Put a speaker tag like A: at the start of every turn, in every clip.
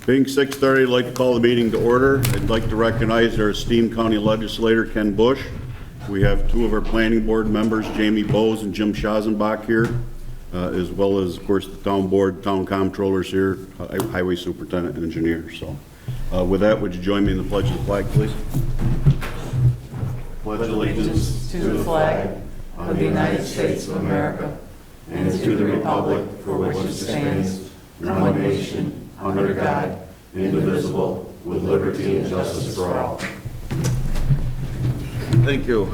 A: Being 6:30, I'd like to call the meeting to order. I'd like to recognize our esteemed county legislator, Ken Bush. We have two of our planning board members, Jamie Bowes and Jim Schazenbach here, as well as, of course, the town board, town comptrollers here, highway superintendent and engineer. So with that, would you join me in the pledge of the flag, please?
B: Pledge allegiance to the flag of the United States of America and to the republic for which it stands, one nation, under God, indivisible, with liberty and justice for all.
A: Thank you.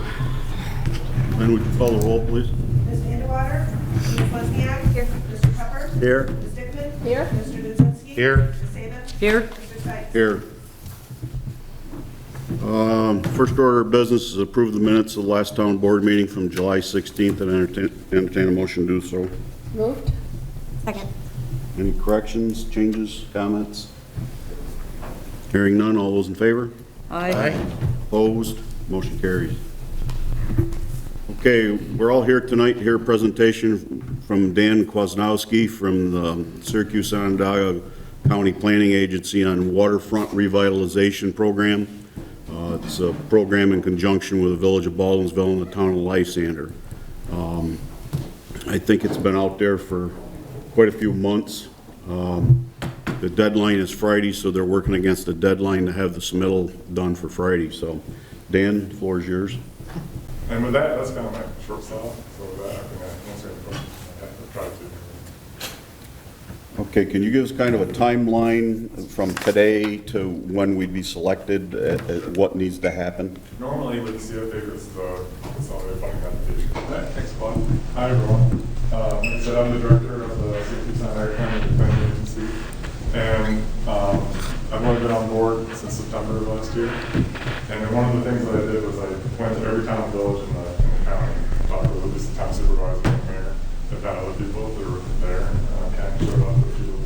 A: And would you call the roll, please?
C: Ms. Vanderwater? Ms. Wozniak? Here. Mr. Pepper?
A: Here.
C: Ms. Dickman?
B: Here.
C: Mr. Duzinski?
A: Here.
C: Ms. Saban?
B: Here.
C: Mr. Sykes?
A: Here. First order of business is approve the minutes of the last town board meeting from July 16th and entertain a motion to do so.
B: Moved.
C: Second.
A: Any corrections, changes, comments? Hearing none, all those in favor?
B: Aye.
A: Opposed? Motion carries. Okay, we're all here tonight to hear a presentation from Dan Kwasnowski from the Syracuse-Onondaga County Planning Agency on Waterfront Revitalization Program. It's a program in conjunction with the Village of Baldwinsville and the Town of Lysander. I think it's been out there for quite a few months. The deadline is Friday, so they're working against the deadline to have the submittal done for Friday. So, Dan, the floor is yours.
D: And with that, that's kind of my short sell. So with that, I can answer any questions I have to try to.
A: Okay, can you give us kind of a timeline from today to when we'd be selected, what needs to happen?
D: Normally with the CFA, this is a consolidated funding application. Thanks, Bob. Hi, everyone. Like I said, I'm the director of the Syracuse-Onondaga County Planning Agency. And I've only been on board since September of last year. And then one of the things that I did was I went to every town and village in the county, talked with at least the town supervisor and mayor, and found other people that were there, and kind of showed up with people.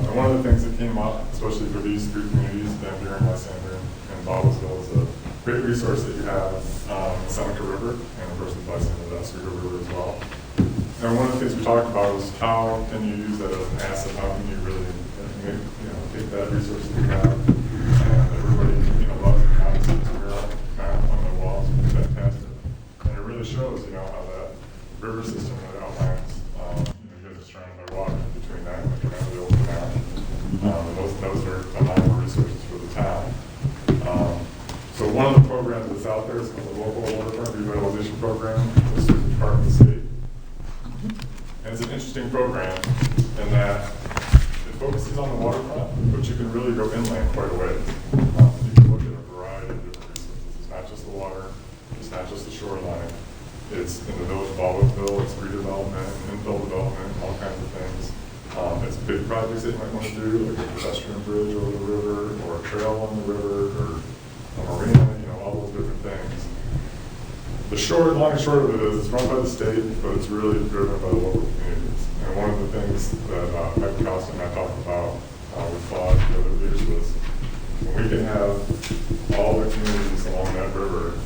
D: And one of the things that came up, especially for these three communities, Van Buren, Lysander, and Baldwinsville, is a great resource that you have the Seneca River, and of course the Lysander, the Oswego River as well. And one of the things we talked about was how can you use that as an asset? How can you really, take that resource that you have, and everybody, loves the concept of your map on the walls, it's fantastic. And it really shows, how that river system that outlines, you guys are surrounded by water between that and the old town. And those are valuable resources for the town. So one of the programs that's out there is called the Local Waterfront Revitalization Program, with the Department of State. And it's an interesting program in that it focuses on the waterfront, but you can really go inland quite a ways. You can look at a variety of different resources. It's not just the water, it's not just the shoreline. It's in the Village of Baldwinsville, it's redevelopment, infill development, all kinds of things. It's big projects that you might want to do, like a pedestrian bridge over the river, or a trail on the river, or a marina, all those different things. The long and short of it is it's run by the state, but it's really driven by the local communities. And one of the things that Mike Costa and I talked about with Claude the other years was when we can have all the communities along that river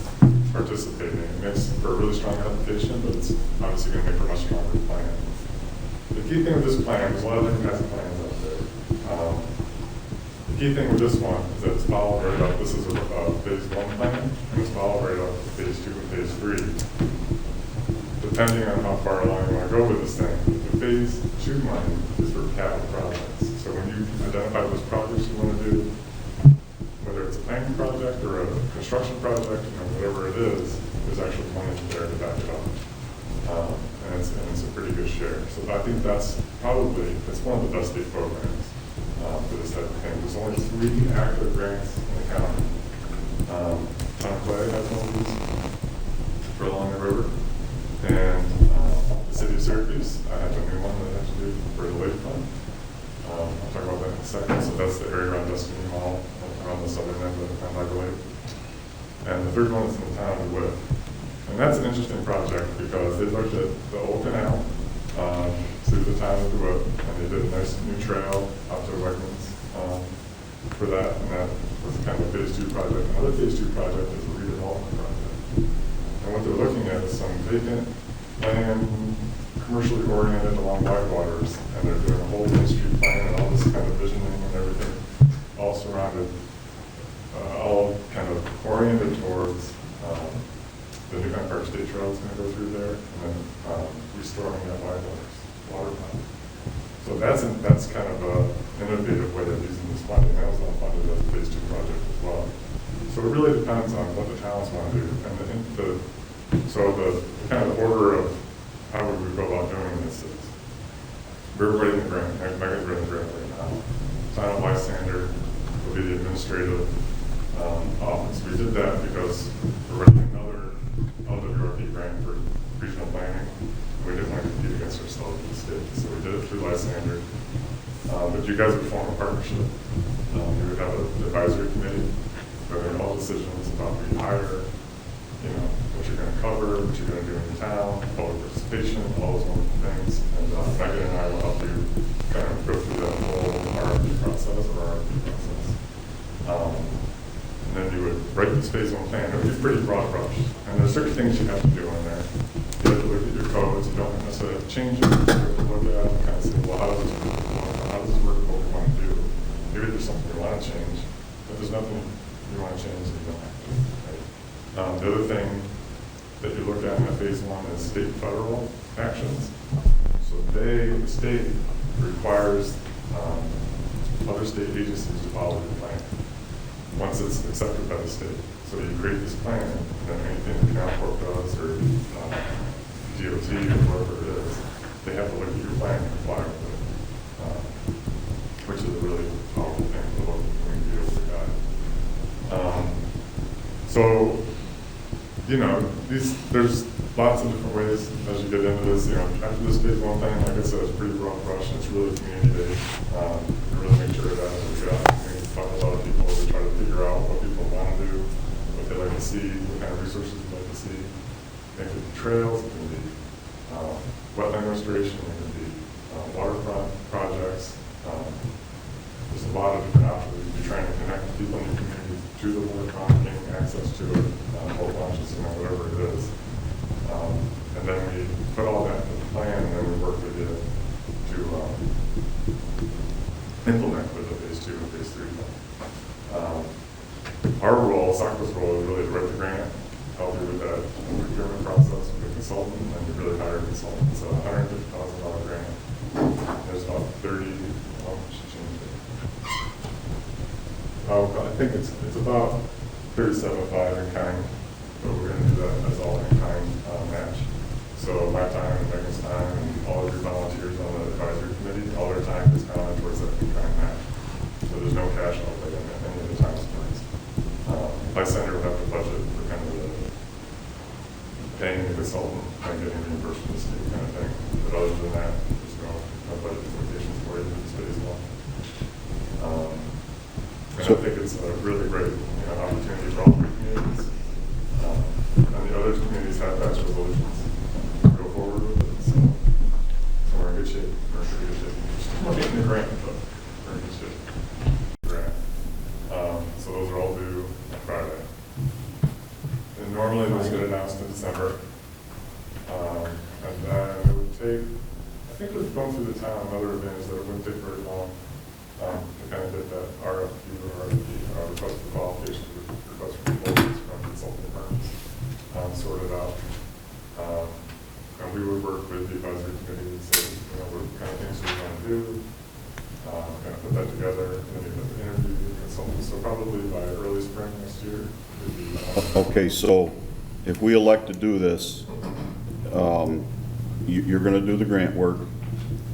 D: participating, it makes for a really strong application, but it's obviously going to make for a much stronger plan. The key thing with this plan, there's a lot of different kinds of plans out there. The key thing with this one is that it's followed right up. This is a phase 1 plan, and it's followed right up to phase 2 and phase 3. Depending on how far along you want to go with this thing, the phase 2 money is for capital projects. So when you identify those projects you want to do, whether it's a planning project or a construction project, whatever it is, there's actually money there to back it up. And it's a pretty good share. So I think that's probably, it's one of the best state programs for this type of thing. There's only 3 active grants in the county. Town of Clay has one of these for along the river. And the city of Syracuse, I have a new one that I have to do for the lake fund. I'll talk about that in a second. So that's the area around Destiny Mall, around the southern end of Onondaga Lake. And the third one is in the town of DeWitt. And that's an interesting project because they looked at the old canal through the town of DeWitt, and they did a nice new trail out to Wegmans for that. And that was kind of a phase 2 project. Another phase 2 project is a redevelopment project. And what they're looking at is some vacant land, commercially oriented along Whitewaters, and they're doing a whole Main Street plan and all this kind of visioning oriented towards the New Empire State Trail is going to go through there, and then restoring that water plant. So that's kind of an innovative way of using this funding. That was all funded as a phase 2 project as well. So it really depends on what the towns want to do. And the kind of order of how would we go about doing this is we're writing the grant. Megan's writing the grant right now. Final bystander will be the administrative office. We did that because we're writing another LWRP grant for regional planning. We didn't want to compete against ourselves in the state, so we did it through Lysander. But you guys would form a partnership. You would have an advisory committee where they make all decisions about who you hire, you know, what you're going to cover, what you're going to do in your town, public participation, all those wonderful things. And Megan and I will help you kind of go through that whole RFP process or RFP process. And then you would write this phase 1 plan. It would be pretty broad brush. And there's certain things you have to do in there. You have to look at your codes. You don't necessarily have to change it. You have to look at it and kind of say, well, how does this work with what we want to do? Maybe there's something you want to change, but there's nothing you want to change that you don't have to. Right? The other thing that you look at in that phase 1 is state and federal actions. So the state requires other state agencies to follow the plan once it's accepted by the state. So you create this plan, and then anything the Canal Corp does or DOT or whoever it is, they have to look at your plan and comply with it, which is a really powerful thing for the local community to be able to guide. So, you know, there's lots of different ways as you get into this. You know, after this phase 1 thing, like I said, it's pretty broad brush. It's really community based. To really make sure that we talk to a lot of people to try to figure out what people want to do, what they like to see, what kind of resources they like to see. It can be trails, it can be wetland restoration, it can be waterfront projects. There's a lot of different options. You're trying to connect people in your community to the waterfront, getting access to it, boat launches, you know, whatever it is. And then we put all that in the plan, and then we work with you to implement with the phase 2 and phase 3 plan. Our role, SACWA's role, is really to write the grant, help you with that procurement process with a consultant, and you really hire a consultant. It's a $150,000 grant. There's about 30, well, she changed it. I think it's about 37.5 in kind, but we're going to do that as all in kind match. So my time and Megan's time and all of your volunteers on the advisory committee, all their time is counted towards that in kind match. So there's no cash outlay in any of the time spends. Lysander will have to budget for kind of the paying the consultant and getting reimbursed from the state kind of thing. But other than that, there's no budget implications for you for this phase 1. And I think it's a really great opportunity for all three communities. And the other communities have passed resolutions to go forward with it. So we're in good shape. We're in pretty good shape. We're getting the grant, but we're in good shape. So those are all due on Friday. And normally those get announced in December. And then it would take, I think we've gone through the town and other events that it wouldn't take very long to kind of get that RFQ or RFP, request for qualification, request for proposals from consulting firms sorted out. And we would work with the advisory committee and say, what kind of things we want to do, kind of put that together, and then we have to interview the consultants. So probably by early spring next year.
A: Okay, so if we elect to do this, you're going to do the grant work,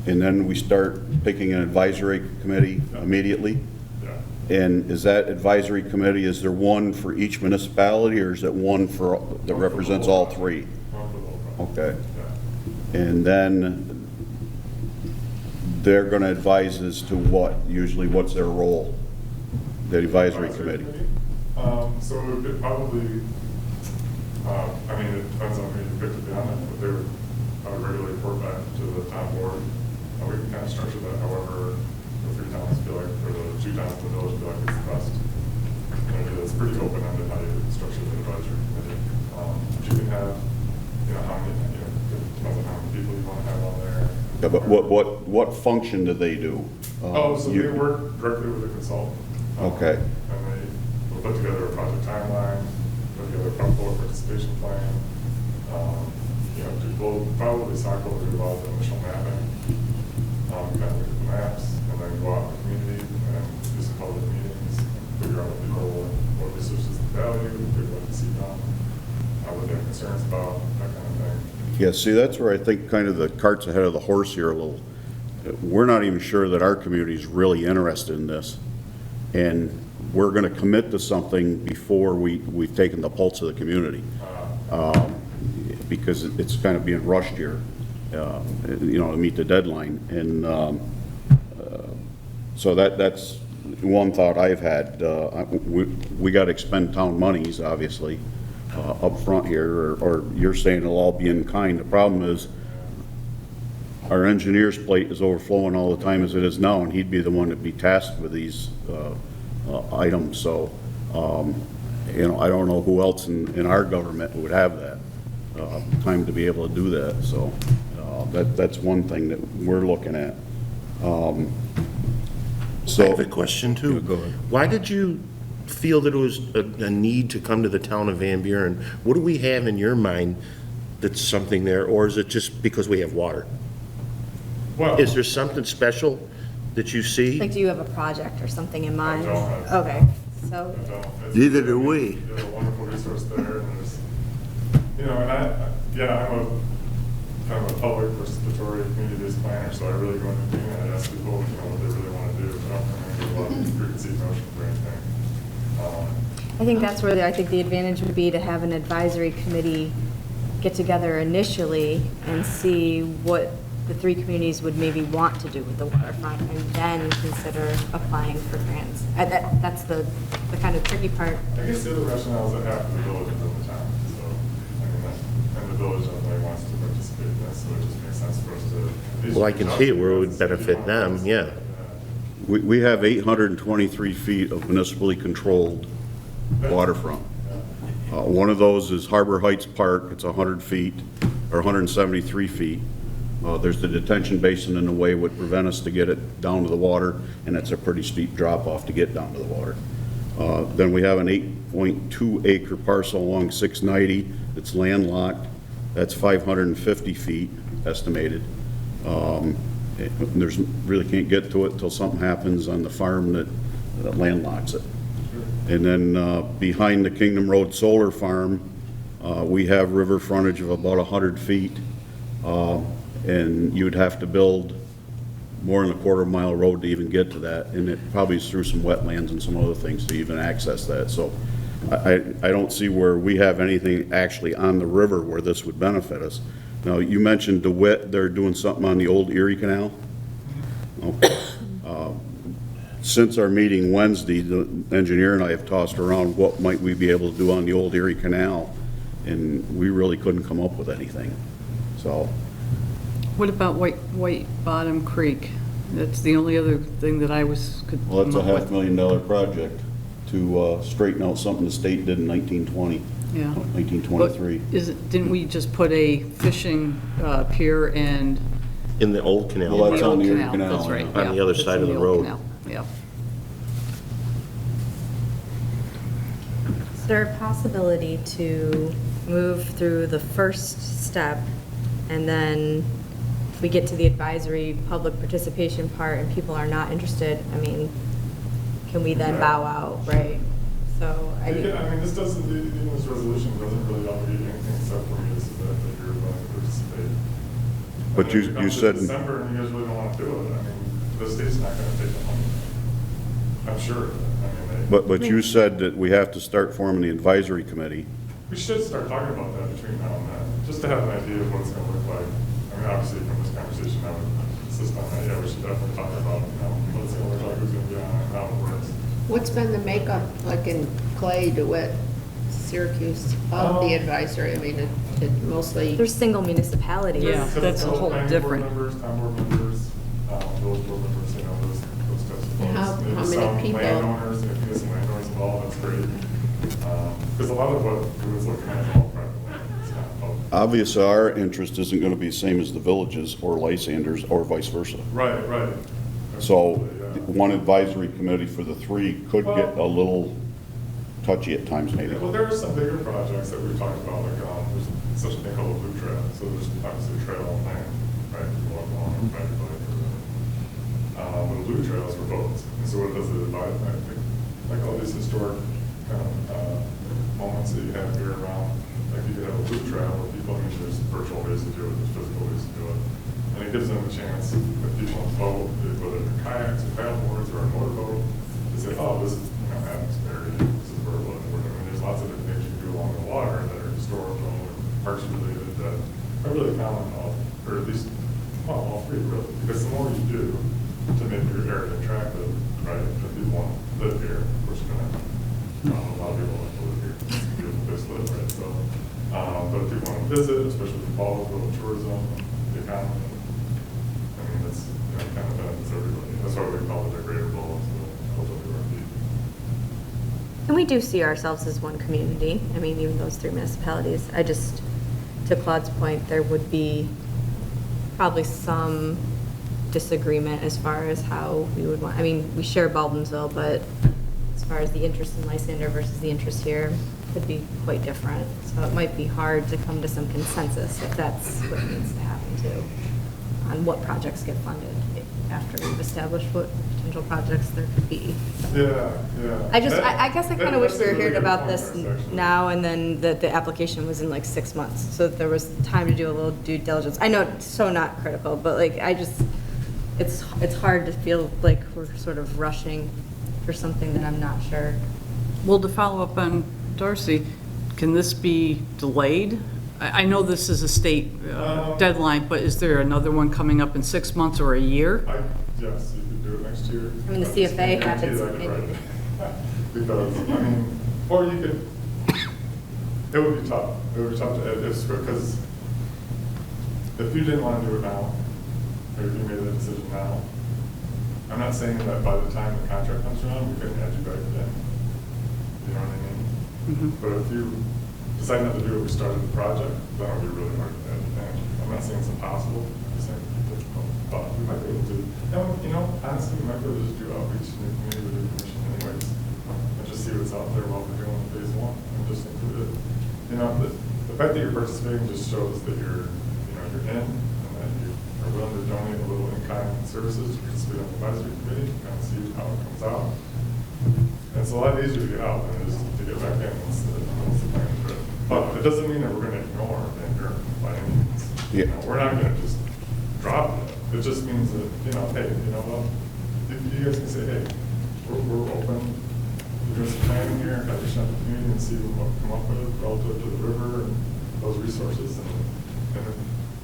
A: and then we start picking an advisory committee immediately?
D: Yeah.
A: And is that advisory committee, is there one for each municipality, or is it one for that represents all three?
D: One for the whole project.
A: Okay.
D: Yeah.
A: And then they're going to advise as to what, usually what's their role, the advisory committee?
D: So it could probably, I mean, it depends on who you pick to be on it, but they would regularly report back to the town board. We can kind of structure that however the 3 towns feel like, or the 2 towns in the village feel like it's the best. And it's pretty open-ended how you structure the advisory committee. But you can have, how many, depends on how many people you want to have on there.
A: Yeah, but what function do they do?
D: So they work directly with the consultant.
A: Okay.
D: And they will put together a project timeline, put together a public participation plan. You know, we'll probably start over a lot of the initial mapping, kind of look at the maps, and then go out in the community and do some public meetings, and figure out what people, what resources they value, what they'd like to see done, what they're concerns about, that kind of thing.
A: Yeah, see, that's where I think kind of the cart's ahead of the horse here a little. We're not even sure that our community is really interested in this. And we're going to commit to something before we've taken the pulse of the community. Because it's kind of being rushed here, you know, to meet the deadline. And so that's one thought I've had. We got to expend town monies, obviously, up front here, or you're saying it'll all be in kind. The problem is our engineer's plate is overflowing all the time as it is now, and he'd be the one that'd be tasked with these items. So, you know, I don't know who else in our government would have that time to be able to do that. So that's one thing that we're looking at.
E: I
A: So
E: have a question too.
A: Go ahead.
E: Why did you feel that it was a need to come to the town of Van Buren? What do we have in your mind that's something there, or is it just because we have water?
D: Well,
E: Is there something special that you see?
F: Like, do you have a project or something in mind?
D: don't have-
F: Okay, so,
G: Neither do we.
D: There's a wonderful resource there, and there's, you know, and I'm a kind of a public participatory community-based planner, so I really go into the meeting and I ask people, you know, what they really want to do. I don't come in with a lot of preconceived notions or anything.
F: I think that's where I think the advantage would be to have an advisory committee get together initially and see what the three communities would maybe want to do with the waterfront, and then consider applying for grants. That's the kind of tricky part.
D: I guess the other rationale is that half of the village is in the town, so, I mean, and the village ultimately wants to participate in this, so it just makes sense for us to.
E: Well, I can see it where it would benefit them, yeah.
A: we have 823 feet of municipally controlled waterfront. One of those is Harbor Heights Park. It's 100 feet, or 173 feet. There's the detention basin in the way would prevent us to get it down to the water, and it's a pretty steep drop off to get down to the water. Then we have an 8.2 acre parcel along 690 that's landlocked. That's 550 feet estimated. There's really can't get to it until something happens on the farm that landlocks it. And then behind the Kingdom Road Solar Farm, we have river frontage of about 100 feet. And you'd have to build more than a quarter-mile road to even get to that, and it probably is through some wetlands and some other things to even access that. So I don't see where we have anything actually on the river where this would benefit us. Now, you mentioned DeWitt, they're doing something on the old Erie Canal. Okay. Since our meeting Wednesday, the engineer and I have tossed around what might we be able to do on the old Erie Canal, and we really couldn't come up with anything. So.
B: What about White Bottom Creek? That's the only other thing that I could
A: Well, that's a
B: come up with.
A: $500,000 project to straighten out something the state did in 1920,
B: Yeah.
A: 1923.
B: But didn't we just put a fishing pier and
E: In the old canal.
A: Well, that's
B: the
A: on
B: old
A: the Erie
B: canal?
A: Canal,
B: That's right.
A: yeah.
E: On the other
B: that's
E: side
B: in
E: of the
B: old
E: road.
B: canal, yeah.
F: Is there a possibility to move through the first step, and then if we get to the advisory public participation part and people are not interested, I mean, can we then bow out, right? So,
D: I mean, this doesn't, even this resolution doesn't really obligate anything except for me to submit that you're willing to participate.
A: But
D: And
A: you-
D: if it
A: you
D: comes to
A: said-
D: December and you guys really don't want to do it, I mean, the state's not going to take the money. I'm sure of it. I mean,
A: But you said that we have to start forming the advisory committee.
D: we should start talking about that between now and then, just to have an idea of what it's going to look like. I mean, obviously, from this conversation, I would insist on that, yeah, we should definitely talk about, you know, what it's going to look like, who's going to be on it, and how it works.
H: What's been the makeup, like in Clay, DeWitt, Syracuse, of the advisory? I mean, it mostly,
F: there's single municipalities.
B: Yeah, that's a
D: Typical
B: whole
D: planning
B: different-
D: board members, town board members, village board members, you know, those types of
H: And
D: folks. Maybe
H: how many
D: some
H: people?
D: landowners, and if you get some landowners involved, that's great. Because a lot of what we was looking at is all private land. It's not public.
A: Obviously, our interest isn't going to be the same as the villages or Lysanders or vice versa.
D: Right.
A: So
D: Absolutely, yeah.
A: one advisory committee for the three could get a little touchy at times, maybe.
D: Yeah, well, there are some bigger projects that we've talked about, like, there's such a thing called a blue trail, so there's obviously a trail on land, right, you walk along and ride your bike or whatever. But a blue trail is for boats, and so what it does is I think, like all these historic kind of moments that you have here around, like you could have a blue trail where people, I mean, there's virtual ways to do it, there's physical ways to do it, and it gives them a chance, if people on the boat, whether they're kayaks or paddleboards or a motorboat, to say, oh, this is, you know, Adams Ferry, this is Berlin, or whatever. I mean, there's lots of different things you can do along the water that are historical or parks related that are really common, or at least, well, all three really, because the more you do to make your area attractive, right, if people want to live here, of course, you're going to have a lot of people like to live here, it's a beautiful place to live, right, so, but if people want to visit, especially if fall, go to tourism, the economy, I mean, that's, you know, kind of benefits everybody. That's why we call it a greater goal.
F: And we do see ourselves as one community. I mean, even those 3 municipalities. I just, to Claude's point, there would be probably some disagreement as far as how we would want, I mean, we share Baldwinsville, but as far as the interest in Lysander versus the interest here, could be quite different. So it might be hard to come to some consensus if that's what needs to happen too, on what projects get funded after we've established what potential projects there could be.
D: Yeah.
F: I guess I kind of wish we were hearing about this
D: actually.
F: now, and then the application was in like 6 months, so that there was time to do a little due diligence. I know it's so not critical, but like, it's hard to feel like we're sort of rushing for something that I'm not sure.
B: Well, to follow up on Darcy, can this be delayed? I know this is a state deadline, but is there another one coming up in 6 months or a year?
D: Yes, you could do it next year.
F: I mean, the CFA happens in
D: Because, I mean, or you could, it would be tough. It would be tough because if you didn't want to do it now, or if you made that decision now, I'm not saying that by the time the contract comes around, we couldn't add you back then. You know what I mean?
B: Mm-hmm.
D: But if you decide not to do it, we started the project, then it'll be really hard to add you back. I'm not saying it's impossible, I'm just saying it's difficult, but we might be able to. And, you know, honestly, we might be able to just do outreach in the community with information anyways, and just see what's out there while we're doing phase 1, and just include it. You know, the fact that you're participating just shows that you're, you know, you're in, and that you are willing to donate a little in-kind services, participate on the advisory committee, kind of see how it comes out. And it's a lot easier to get out than it is to get back in once the plan is written. But it doesn't mean that we're going to ignore Van Buren by any means.
A: Yeah.
D: You know, we're not going to just drop it. It just means that, you know, hey, you know what? You guys can say, hey, we're open. We're doing some planning here, have you shut the community and see what we come up with relative to the river and those resources. And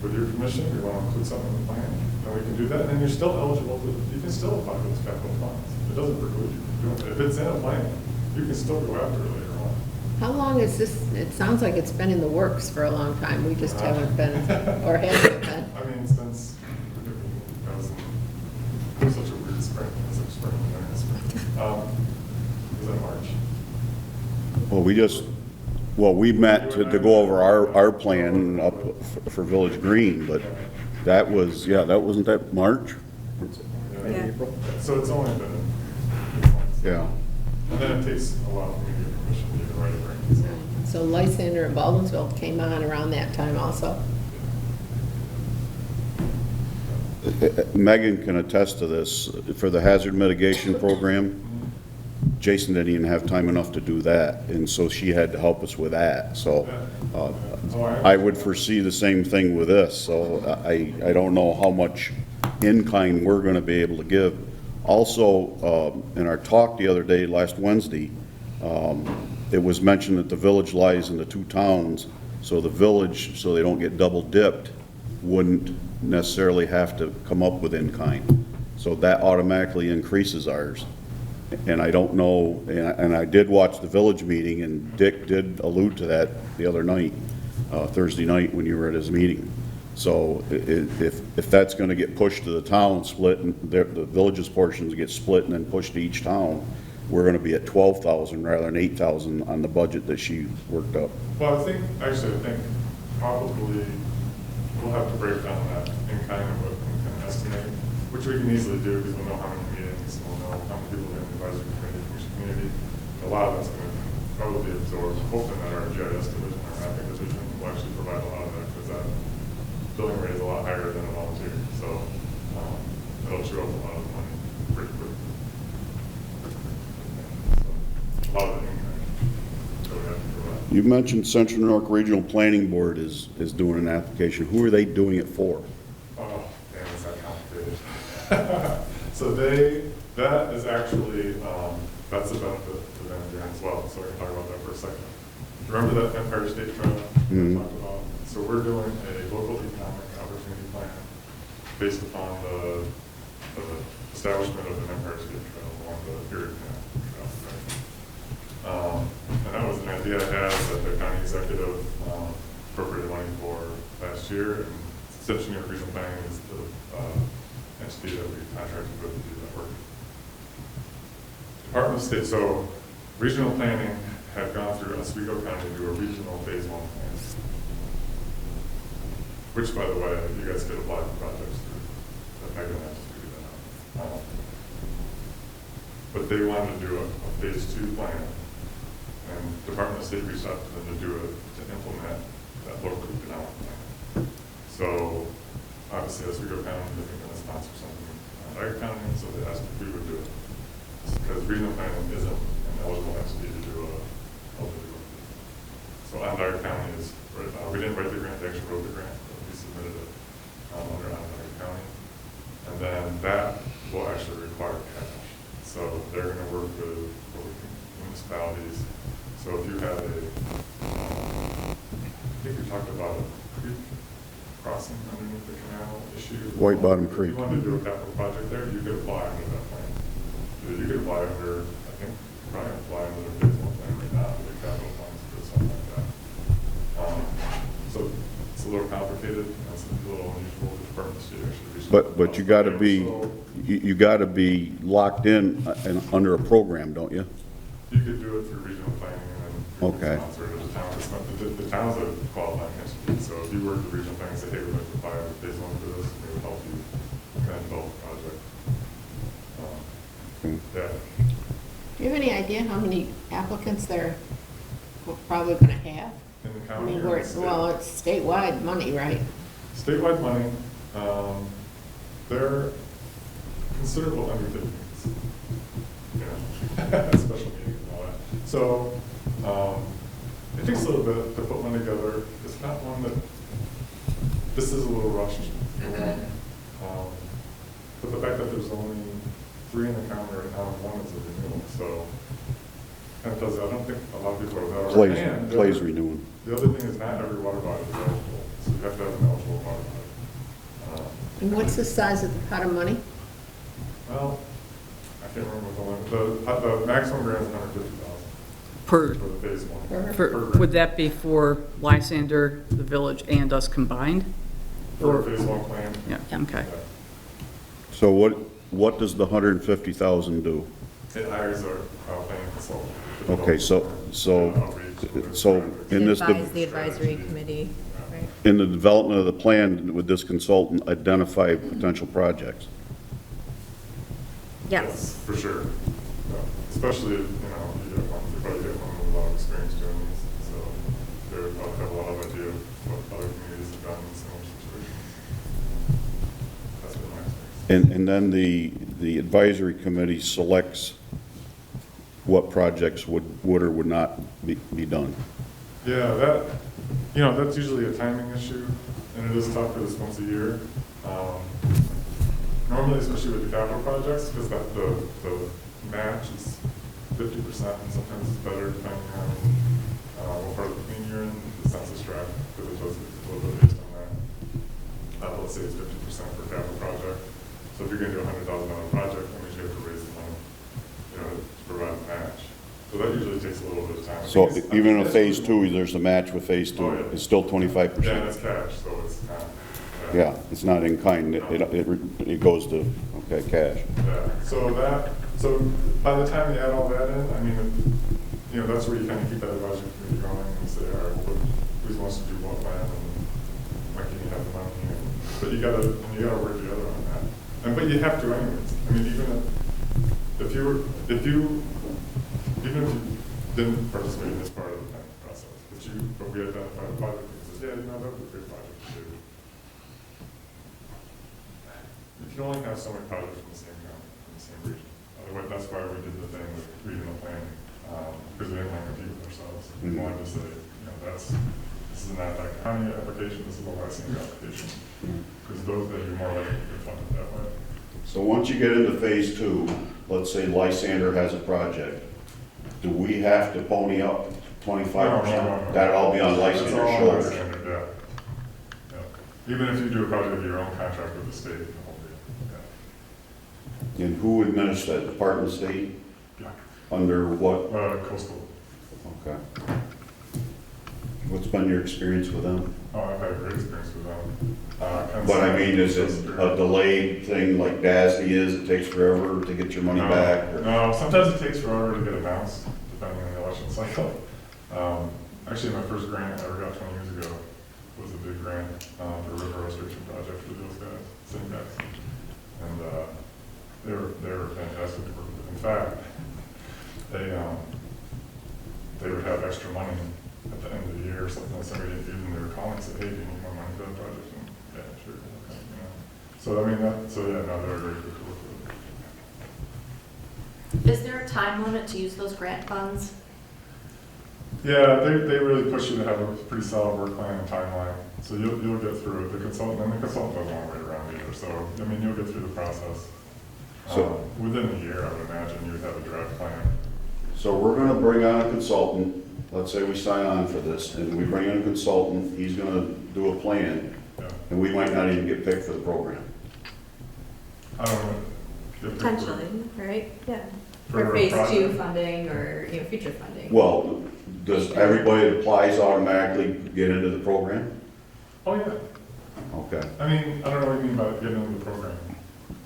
D: with your permission, we want to include something in the plan. And we can do that. And then you're still eligible to, you can still apply for those capital funds. It doesn't preclude you from doing it. If it's in a plan, you can still go after it later on.
H: How long is this, it sounds like it's been in the works for a long time, we just haven't been, or hasn't been.
D: I mean, since 2000, it was such a weird spring. It was like spring, was that March?
A: We met to go over our plan up for Village Green, but that was, wasn't that March?
F: Yeah.
D: So it's only been 8 months.
A: Yeah.
D: And then it takes a while for me to get permission to even write a grant.
H: So Lysander and Baldwinsville came on around that time also.
A: Megan can attest to this. For the hazard mitigation program, Jason didn't even have time enough to do that, and so she had to help us with that. So I would foresee the same thing with this. So I don't know how much in-kind we're going to be able to give. Also, in our talk the other day, last Wednesday, it was mentioned that the village lies in the 2 towns, so the village, so they don't get double dipped, wouldn't necessarily have to come up with in-kind. So that automatically increases ours. And I don't know, and I did watch the village meeting, and Dick did allude to that the other night, Thursday night when you were at his meeting. So if that's going to get pushed to the town, split, and the village's portions get split and then pushed to each town, we're going to be at 12,000 rather than 8,000 on the budget that she worked up.
D: Well, I think probably we'll have to break down that in kind of what we can estimate, which we can easily do because we'll know how many meetings, and we'll know how many people are in the advisory committee, commission community. A lot of that's going to probably be absorbed, hoping that our GIS division, our mapping division, will actually provide a lot of that, because that billing rate is a lot higher than a volunteer, so it'll chew up a lot of the money pretty quickly. So, a lot of the income that we have to provide.
A: You mentioned Central New York Regional Planning Board is doing an application. Who are they doing it for?
D: Oh, damn, it's that complicated. So that is actually, that's a benefit to them here as well, so I can talk about that for a second. Remember that Empire State Trail we talked about? So we're doing a local economic opportunity plan based upon the establishment of an Empire State Trail along the Erie Canal Trail. Right? And that was an idea I had that the county executive appropriated money for last year, and Central New York Regional Planning is the entity that we contracted with to do that work. Department of State, so regional planning had gone through Oswego County to do a regional phase 1 plan, which, by the way, you guys could apply for projects through the PAC-B to figure that out. But they wanted to do a phase 2 plan, and Department of State reached out to them to implement that local economic plan. So obviously, Oswego County isn't going to sponsor something in Dyer County, so they asked if we would do it, because regional planning isn't an eligible entity to do a LWO. So Onondaga County is, we didn't write the grant, they actually wrote the grant, but we submitted it under Onondaga County. And then that will actually require cash. So they're going to work with municipalities. So if you had I think we talked about a creek crossing underneath the canal issue.
A: White Bottom Creek.
D: If you wanted to do a capital project there, you could apply under that plan. You could apply under, I think, probably apply under the phase 1 plan right now, the capital plans or something like that. So it's a little complicated, and it's a little unusual. The Department of State actually reached out.
A: But you got to be, you got to be locked in under a program, don't you?
D: You could do it through regional planning and then
A: Okay.
D: sponsor it as a town. It's not, the town's a qualifying entity, so if you work with regional planning and say, hey, we'd like to apply for phase 1 for this, they would help you kind of develop the project. Yeah.
H: Do you have any idea how many applicants they're probably going to have?
D: In the
H: I
D: county.
H: mean,
D: or in the state?
H: it's statewide money, right?
D: Statewide money, they're considerable undertakings, you know, special meetings and all that. So it takes a little bit to put one together. It's not one that, this is a little rushed. But the fact that there's only 3 in the county right now, and 1 is a renewal, so kind of tells you, I don't think a lot of people are that.
A: Clay's renewing.
D: The other thing is not every water body is eligible, so you have to have an eligible water body.
H: And what's the size of the pot of money?
D: Well, I can't remember what the limit, the maximum grant is $150,000
B: Per,
D: for the phase 1.
B: for, would that be for Lysander, the village, and us combined?
D: For a phase 1 plan?
B: Yeah, okay.
D: Yeah.
A: So what does the 150,000 do?
D: It hires a planning consultant. to
A: Okay,
D: develop
A: so
D: outreach.
A: in this,
F: Advise the advisory committee, right?
A: in the development of the plan, would this consultant identify potential projects?
F: Yes.
D: For sure. Yeah. Especially, you know, you probably get one with a lot of experience doing these, so they probably have a lot of idea of what other communities have done in similar situations. That's been my experience.
A: And then the advisory committee selects what projects would or would not be done.
D: Yeah, that, you know, that's usually a timing issue, and it is tough for this once a year. Normally, especially with the capital projects, because the match is 50%, and sometimes it's better depending on what part of the community you're in, the census tract, because it does a little bit based on that. Let's say it's 50% for capital project. So if you're going to do a $100,000 project, that means you have to raise the money, you know, to provide a match. So that usually takes a little bit of time.
A: So even in phase 2, there's a match with phase 2,
D: Oh, yeah.
A: it's still 25%?
D: Yeah, and it's cash, so it's not.
A: Yeah, it's not in kind, it goes to, okay, cash.
D: Yeah, so by the time you add all that in, I mean, you know, that's where you kind of keep that advisory committee going and say, all right, well, who wants to do what plan, and when can you have the money, but you gotta work together on that. But you have to anyways. I mean, even if you didn't participate in this part of the planning process, but we identified a project and said, yeah, no, that was a great project to do. You can only have so many projects from the same county, from the same region. Otherwise, that's why we did the thing with regional planning, because we didn't want to compete with ourselves. We wanted to say, this is an anti-county application, this is a licensing application, because those that are more likely to get funded that way.
A: So once you get into phase 2, let's say Lysander has a project, do we have to pony up 25%?
D: No.
A: That'd all be on
D: That's
A: Lysander's
D: all on
A: shoulders?
D: Lysander, yeah. Even if you do a project with your own contract with the state, the whole deal, yeah.
A: And who administers that, Department of State?
D: Yeah.
A: Under what?
D: Coastal.
A: Okay. What's been your experience with them?
D: Oh, I've had a great experience with them.
A: But I mean, is it a delayed thing like DASD is, it takes forever to get your money back? Or?
D: No, sometimes it takes forever to get announced, depending on the election cycle. Actually, my first grant I ever got 20 years ago was a big grant for a river restoration project for those guys, same guys. And they were fantastic to work with. In fact, they would have extra money at the end of the year or something that somebody didn't use, and they were calling and said, hey, do you need more money for that project? And yeah, sure. Okay, So I mean, no, they're very good to work with.
B: Is there a time limit to use those grant funds?
D: Yeah, they really push you to have a pretty solid work plan and timeline. So you'll get through it. The consultant doesn't want to wait around either. So, I mean, you'll get through the process.
A: So
D: within a year, I would imagine you would have a draft plan.
A: So we're gonna bring on a consultant, let's say we sign on for this, and we bring in a consultant, he's gonna do a plan,
D: Yeah.
A: and we might not even get picked for the program.
D: I don't know.
F: Potentially, right? Yeah.
D: For
F: For
D: a
F: phase 2
D: project.
F: funding or, future funding.
A: Well, does everybody that applies automatically get into the program?
D: Oh, yeah.
A: Okay.
D: I mean, I don't know what you mean by getting into the program.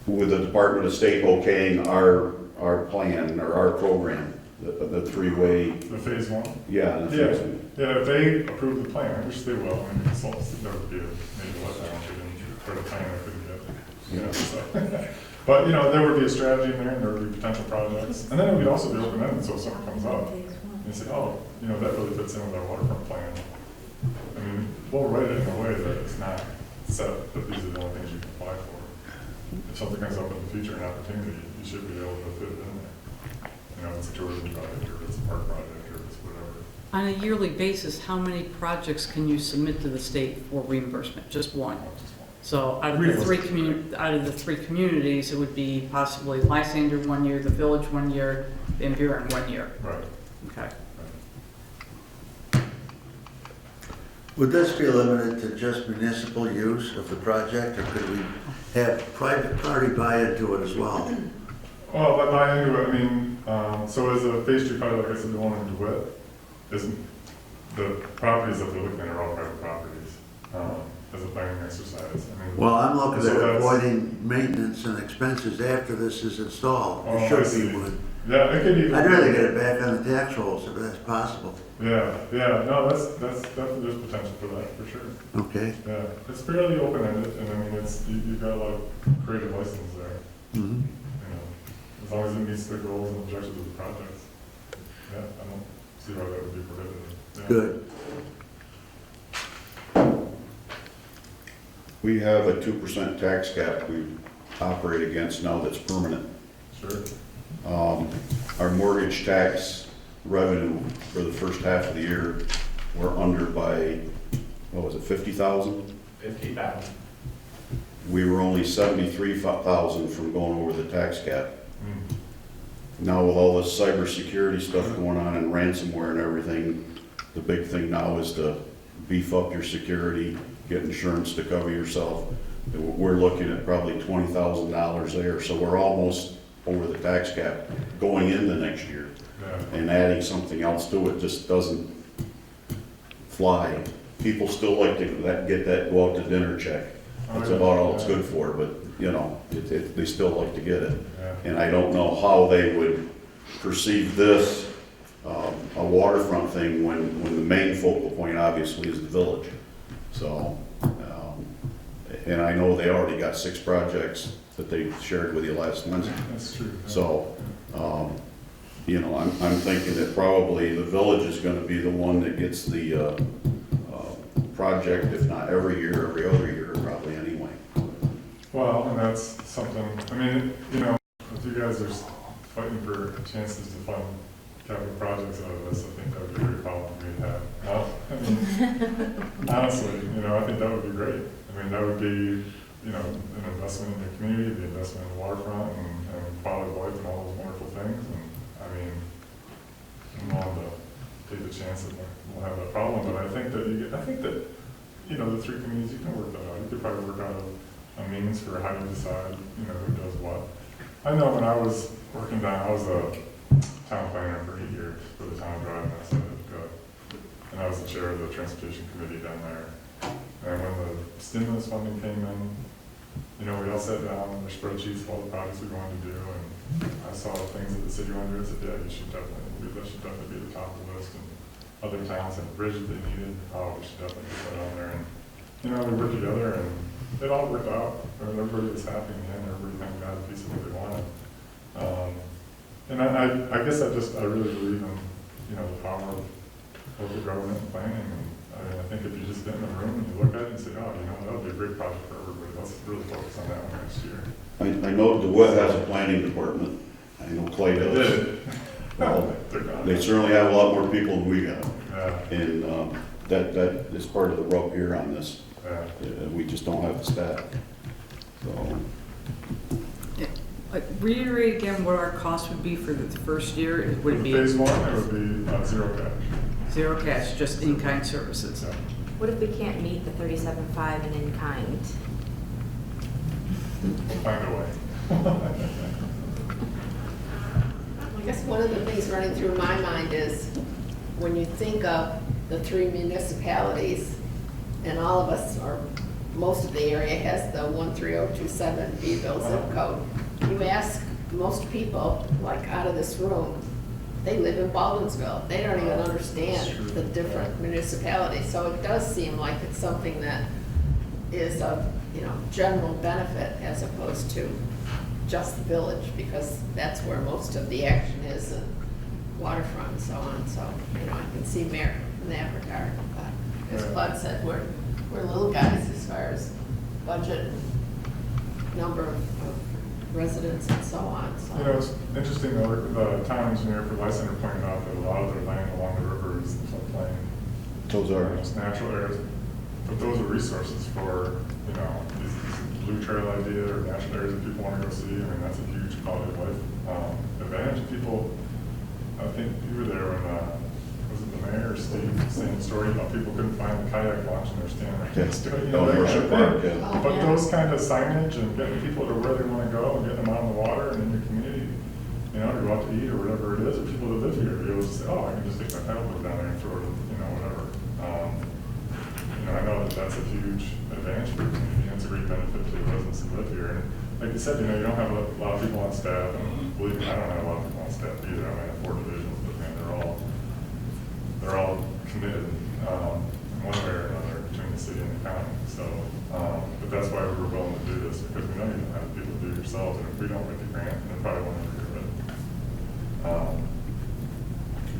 A: With the Department of State okaying our plan or our program, the three-way,
D: The phase 1?
A: yeah. the
D: Yeah.
A: phase one.
D: Yeah, if they approve the plan, which they will, I mean, the consultants, there would be maybe a letdown if they didn't for the plan I couldn't get. So. But, there would be a strategy in there, and there would be potential projects. And then it would also be open-ended, so if something comes up, and you say, oh, that really fits in with our waterfront plan. I mean, we'll write it in a way that it's not set that these are the only things you can apply for. If something comes up in the future, an opportunity, you should be able to fit it in there. It's a tourism project, or it's a park project, or it's whatever.
G: On a yearly basis, how many projects can you submit to the state for reimbursement? Just one. So out of the three communities, it would be possibly Lysander 1 year, the village 1 year, and Buren 1 year.
D: Right.
G: Okay.
I: Would this be limited to just municipal use of the project, or could we have private party buy into it as well?
D: Well, by buy into it, I mean, so as a phase 2 project, like I said, the one in DeWitt, the properties that they're looking at are all private properties, as a planning exercise. I mean,
I: Well, I'm looking
D: so
I: at
D: that's-
I: avoiding maintenance and expenses after this is installed.
D: Oh,
I: It
D: I
I: should
D: see.
I: be one.
D: Yeah, it could be.
I: I'd rather get it back on the tax rolls if that's possible.
D: Yeah, no, there's potential for that, for sure.
I: Okay?
D: Yeah, it's fairly open-ended, and I mean, you've got a lot of creative license there,
I: Mm-hmm.
D: as long as it meets the goals and objectives of the project. Yeah, I don't see why that would be prohibited. Yeah.
I: Good.
A: We have a 2% tax cap we operate against now that's permanent.
D: Sure.
A: Our mortgage tax revenue for the first half of the year, we're under by, what was it, 50,000?
J: 50,000.
A: We were only 73,000 from going over the tax cap. Now with all this cybersecurity stuff going on and ransomware and everything, the big thing now is to beef up your security, get insurance to cover yourself. We're looking at probably $20,000 there, so we're almost over the tax cap going into next year.
D: Yeah.
A: And adding something else to it just doesn't fly. People still like to get that go out to dinner check. That's about all it's good for, but they still like to get it.
D: Yeah.
A: And I don't know how they would perceive this, a waterfront thing, when the main focal point obviously is the village. So, and I know they already got 6 projects that they shared with you last Wednesday.
D: That's true. Yeah.
A: So, you know, I'm thinking that probably the village is gonna be the one that gets the project, if not every year, every other year, probably anyway.
D: Well, and that's something, I mean, you know, if you guys are fighting for chances to fund capital projects out of this, I think that would be a great problem for me to have. No, I mean, honestly, you know, I think that would be great. I mean, that would be, you know, an investment in the community, the investment in the waterfront and quality of life and all those wonderful things. And I mean, I'm willing to take the chance that we'll have that problem, but I think that you know, the three communities, you can work that out. You could probably work out a means for how you decide, you know, who does what. I know when I was working down, I was a town planner for 8 years for the town of Dryden, and I was the chair of the transportation committee down there. And when the stimulus funding came in, you know, we all sat down on their spreadsheets of all the projects we wanted to do, and I saw things that the city wanted to do, and said, yeah, that should definitely be the top of the list. And other towns had bridges they needed, oh, we should definitely get that on there. And, you know, we worked together, and it all worked out. I mean, everybody was happy in the end, everybody kind of got a piece of what they wanted. And I guess I really believe in, you know, the power of local government and planning. And I mean, I think if you just get in the room and you look at it and say, oh, you know, that would be a great project for everybody. Let's really focus on that one next year.
A: I know DeWitt has a planning department. I know Clay
D: They
A: does.
D: did.
A: Well,
D: They're gone.
A: they certainly have a lot more people than we got.
D: Yeah,
A: And that is part of the rub here on this.
D: yeah.
A: We just don't have the staff. So,
G: Reiterate again what our cost would be for the first year. Would it be
D: Phase one, it would be zero cash.
G: zero cash, just in-kind services?
D: Yeah.
F: What if we can't meet the 37.5 and in kind?
D: Find a way.
H: I guess one of the things running through my mind is when you think of the three municipalities, and all of us, or most of the area has the 13027 Beeville zip code. You ask most people, like out of this room, they live in Baldwinsville. They don't even understand the different municipalities. So it does seem like it's something that is of, you know, general benefit as opposed to just the village, because that's where most of the action is, and waterfront and so on. So, you know, I can see merit in that regard. But as Claude said, we're little guys as far as budget, number of residents and so on. So.
D: You know, it's interesting, the town engineer for Lysander pointed out that a lot of their land along the river is the floodplain.
A: those are,
D: Just natural areas, but those are resources for, you know, these blue trail idea or natural areas that people want to go see. I mean, that's a huge quality of life advantage. People, I think you were there when, was it the mayor or Steve saying the story about people couldn't find the kayak launch and they're standing right next to it. You know, that kind of
A: Park,
D: thing.
A: yeah.
D: But those kind of signage and getting people to where they want to go and getting them out on the water and in your community, you know, to go out to eat or whatever it is, or people that live here, you'll just say, oh, I can just take my paddleboard down there and throw it, you know, whatever. You know, I know that that's a huge advantage for the community, and it's a great benefit to the residents who live here. And like you said, you know, you don't have a lot of people on staff, and believe me, I don't have a lot of people on staff either. I mean, I have 4 divisions, but man, they're all committed in one way or another between the city and the county. So, but that's why we were willing to do this, because we know you don't have people to do it yourselves, and if we don't get the grant, then probably won't ever do it.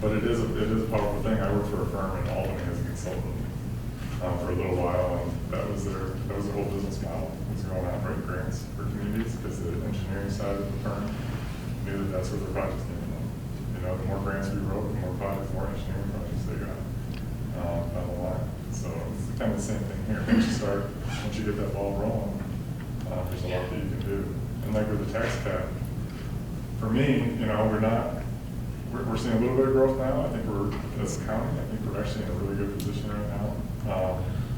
D: But it is a powerful thing. I worked for a firm in Albany as a consultant for a little while, and that was their whole business model, was going out and writing grants for communities, because the engineering side of the firm knew that that's where their projects came from. You know, the more grants we wrote, the more projects, more engineering projects they got down the line. So it's kind of the same thing here. Once you get that ball rolling, there's a lot that you can do. And like with the tax cap, for me, you know, we're seeing a little bit of growth now. I think as a county, I think we're actually in a really good position right now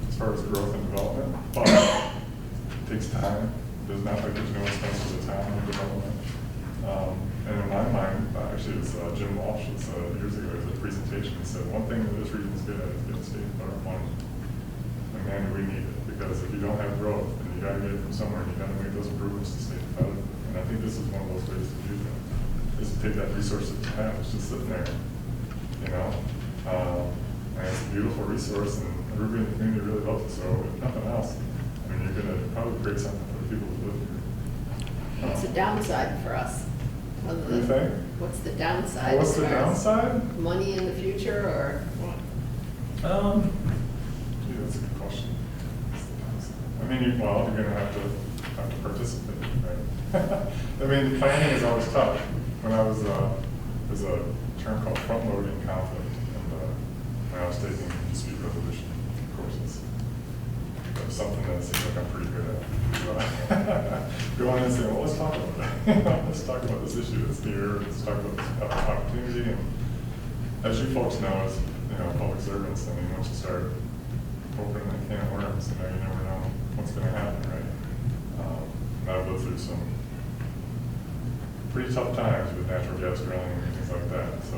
D: as far as growth and development. But it takes time. There's not like there's no expense to the town in development. And in my mind, actually, it was Jim Walsh years ago, it was a presentation. He said, one thing that this region is good at is getting state and federal money. And man, do we need it, because if you don't have growth, then you got to get it from somewhere, and you got to make those improvements to state and federal. And I think this is one of those ways to do that, is to take that resource that you have, it's just sitting there, you know. And it's a beautiful resource, and everybody in the community really loves it. So if nothing else, I mean, you're going to probably create something for the people who live here.
H: It's a downside for us. Other
D: What do you
H: than,
D: think?
H: what's the downside?
D: What's
H: as
D: the
H: far as
D: downside?
H: Money in the future or what?
D: Gee, that's a good question. What's the downside? I mean, well, you're gonna have to participate, right? I mean, planning is always tough. When I was, there's a term called front-loading conflict, and when I was taking dispute resolution courses. That was something that seems like I'm pretty good at. Go on and say, well, let's talk about it. Let's talk about this issue that's here. Let's talk about this opportunity. And as you folks know, as public servants, I mean, once you start opening a can of worms, you never know what's going to happen, right? I've lived through some pretty tough times with natural gas drilling and things like that. So,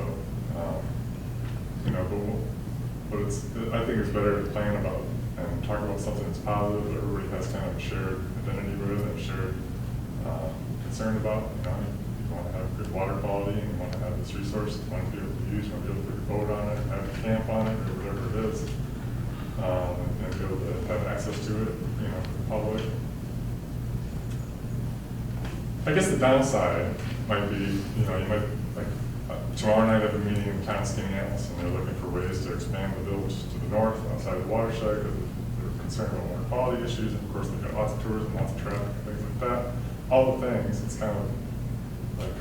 D: but I think it's better to plan about and talk about something that's positive, that everybody has kind of a shared identity with and a shared concern about. You want to have good water quality, and you want to have this resource, you want to be able to use, you want to be able to put your boat on it, have a camp on it, or whatever it is, and be able to have access to it, for the public. I guess the downside might be, you might, like, tomorrow night I have a meeting in town Skaneateles, and they're looking for ways to expand the village to the north, outside the watershed, because they're concerned about water quality issues, and of course they've got lots of tourism, lots of traffic, and things like that. All the things, it's kind of like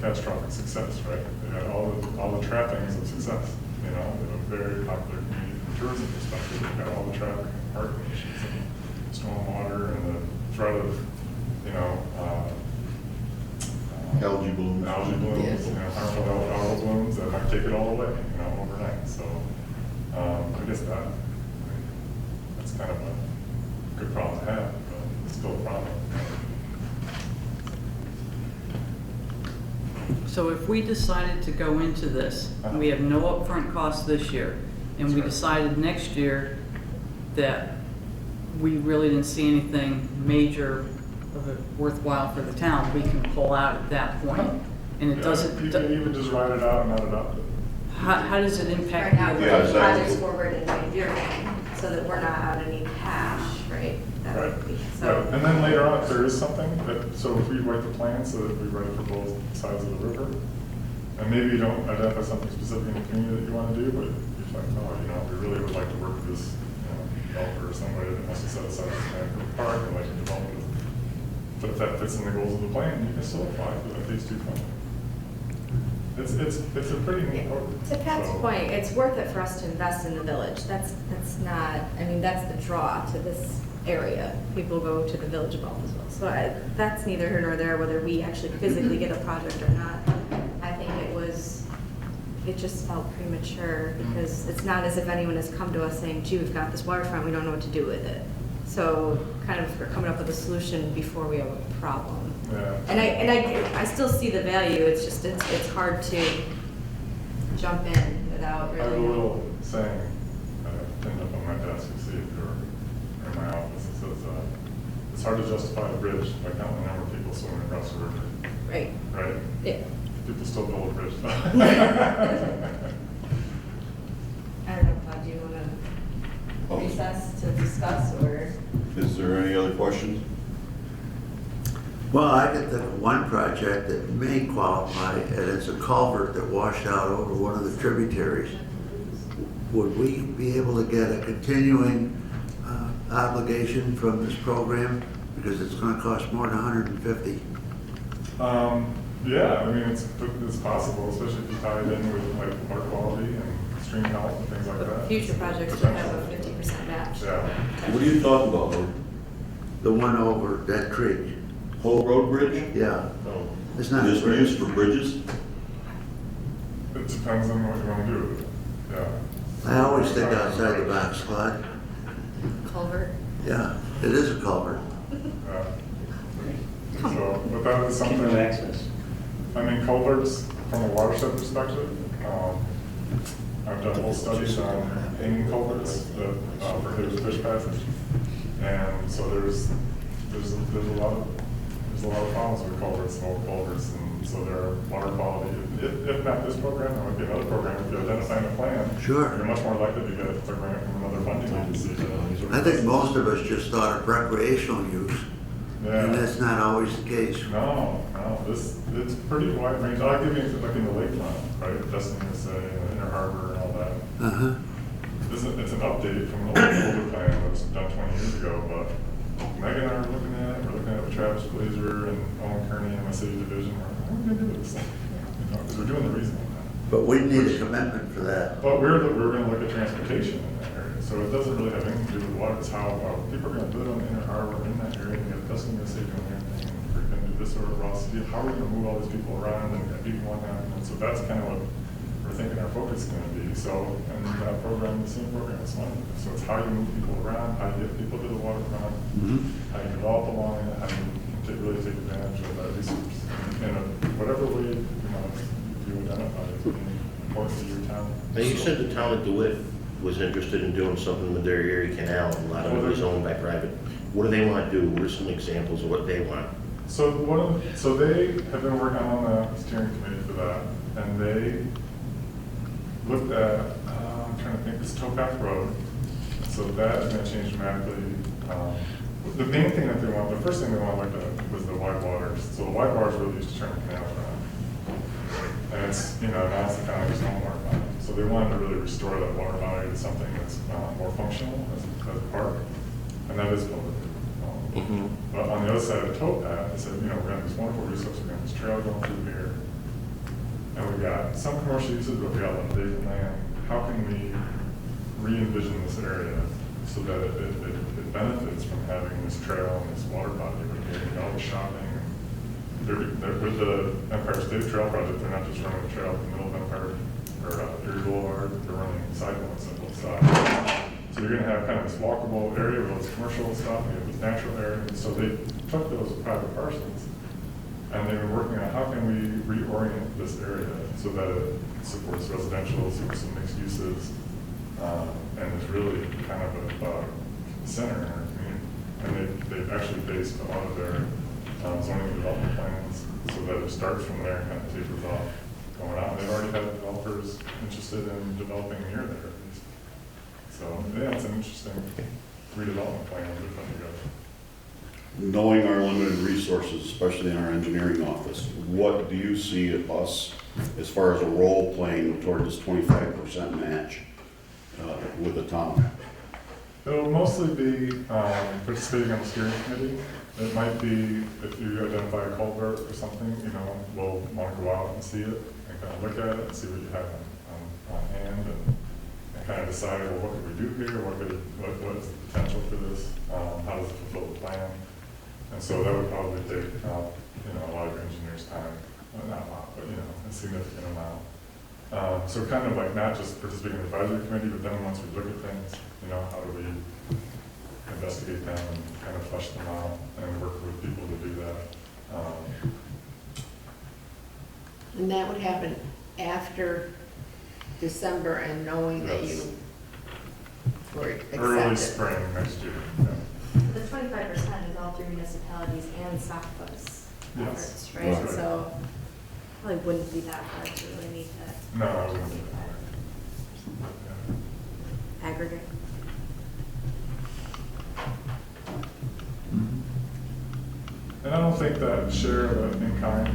D: catastrophic success, right? They got all the trappings of success, they have a very popular community from a tourism perspective. They've got all the traffic and parking issues and stormwater and the threat of,
A: Algae blooms.
H: Yes.
D: Harmful algal blooms that might take it all away, overnight. So I guess that's kind of a good problem to have, but it's still a problem.
G: So if we decided to go into this, we have no upfront costs this year, and we decided next year that we really didn't see anything major of it worthwhile for the town, we can pull out at that point. And it doesn't.
D: You can even just write it out and not adopt it.
G: How does it impact?
F: Right now,
G: the
F: we're
A: Yeah,
F: putting
A: exactly.
F: projects forward in Van Buren, so that we're not out any cash, right? That would be,
D: Right.
F: so.
D: And then later on, if there is something so if we write the plan so that we write it for both sides of the river, and maybe you don't identify something specific in the community that you want to do, but you're like, we really would like to work with this, developer or somebody that wants to set aside this land for the park and like to develop it. But if that fits in the goals of the plan, you can still apply for that phase 2 funding. It's a pretty neat program.
F: To Pat's
D: So-
F: point, it's worth it for us to invest in the village. That's not, that's the draw to this area. People go to the village of Baldwinsville. So that's neither here nor there, whether we actually physically get a project or not. I think it just felt premature, because it's not as if anyone has come to us saying, gee, we've got this waterfront, we don't know what to do with it. So kind of we're coming up with a solution before we have a problem.
D: Yeah.
F: And I still see the value, it's just, it's hard to jump in without
D: I have a
F: really.
D: little saying that I pinned up on my desk, you see if you're in my office. It says, it's hard to justify a bridge by counting the number of people swimming across the river.
F: Right,
D: Right?
F: yeah.
D: People still build a bridge.
F: I don't know, Todd, do you want to recess to discuss, or?
A: Is there any other questions?
I: Well, I could think of one project that may qualify, and it's a culvert that washed out over one of the tributaries. Would we be able to get a continuing obligation from this program? Because it's going to cost more than $150.
D: Yeah, I mean, it's possible, especially if you tie it in with like water quality and stream health and things like that.
F: Future projects should have a 50% match.
D: Yeah.
A: What are you talking about, Lord?
I: The one over that creek.
A: Whole Road Bridge?
I: Yeah,
D: So
I: it's not.
A: Is this used for bridges?
D: it depends on what you want to do with it. Yeah.
I: I always think outside the box, Clyde.
F: Culvert.
I: Yeah, it is a culvert.
D: Yeah. So, but that is something.
B: access.
D: I mean, culverts, from a watershed perspective, I've done whole studies on hanging culverts that prohibit fish passage. And so there's a lot of problems with culverts and old culverts, and so there are water quality. If not this program, there might be another program. If you identify in a plan,
I: Sure.
D: you're much more likely to get a grant from another funding agency.
I: I think most of us just thought of recreational use, And that's not always the case.
D: No, it's pretty wide range. I'll give you, like in the Lakeland, right, Destiny USA, and Inner Harbor and all that.
I: Uh-huh.
D: It's an update from an older plan that was done 20 years ago, but Megan and I are looking at it, we're looking at it with Travis Glazer and Owen Kearney and my city division. We're like, how are we gonna do this? Because we're doing the reasonable now.
I: But we need a commitment for that.
D: But we're gonna look at transportation in that area, so it doesn't really have anything to do with water, it's how people are gonna live on the Inner Harbor in that area, and Dustin gonna say doing everything, and we're gonna do this sort of Ross Steel, how are we gonna move all these people around and get people on that, and so that's kind of what we're thinking our focus is gonna be, so, and that program, the same program is funded, so it's how you move people around, how you get people to the waterfront, how you develop along it, how you really take advantage of that resource, in whatever way, you identify as being important to your town.
E: Now, you said the town of DeWitt was interested in doing something with their Erie Canal, and a lot of it was owned by private. What do they want to do? What are some examples of what they want?
D: So they have been working on the steering committee for that, and they looked at, I'm trying to think, this towpath road. So that is going to change dramatically. The main thing that they want, the first thing they want to look at was the wide waters. So the wide waters really used to turn the canal around. And it's, now it's the kind of stormwater body. So they wanted to really restore that water body to something that's more functional as a park. And that is public. But on the other side of the towpath, they said, we're going to have this wonderful resource, we're going to have this trail going through here. And we've got some commercial uses, but we got a lot of vacant land. How can we re-envision this area so that it benefits from having this trail and this water body, but getting all the shopping. With the Empire State Trail project, they're not just running the trail in the middle of Empire or Erie Boulevard, they're running sidewalks on both sides. So you're going to have kind of this walkable area with all this commercial stuff, you have this natural area. And so they took those private parcels and they were working on how can we reorient this area so that it supports residential, supports some mixed uses, and is really kind of a center in our community. And they've actually based a lot of their zoning development plans so that it starts from there and kind of tapers off going out. They've already had developers interested in developing near there at least. So yeah, it's an interesting redevelopment plan they're putting together.
A: Knowing our limited resources, especially in our engineering office, what do you see us as far as a role playing toward this 25% match with the town?
D: It'll mostly be participating on the steering committee. It might be if you identify a culvert or something, we'll want to go out and see it and kind of look at it and see what you have on hand and kind of decide, well, what could we do here? What is the potential for this? How does it fulfill the plan? And so that would probably take a lot of your engineers' time. Well, not a lot, but a significant amount. So kind of like not just participating in the advisory committee, but then once we look at things, how do we investigate them and kind of flesh them out and work with people to do that.
H: And that would happen after December and knowing that you were accepted.
D: Early spring next year. Yeah.
F: The 25% is all through municipalities and SACPA's efforts,
D: Yes.
F: right?
D: Right.
F: So probably wouldn't be that hard to really meet that.
D: No, I wouldn't. Yeah.
F: Aggregate.
D: And I don't think that share of in kind,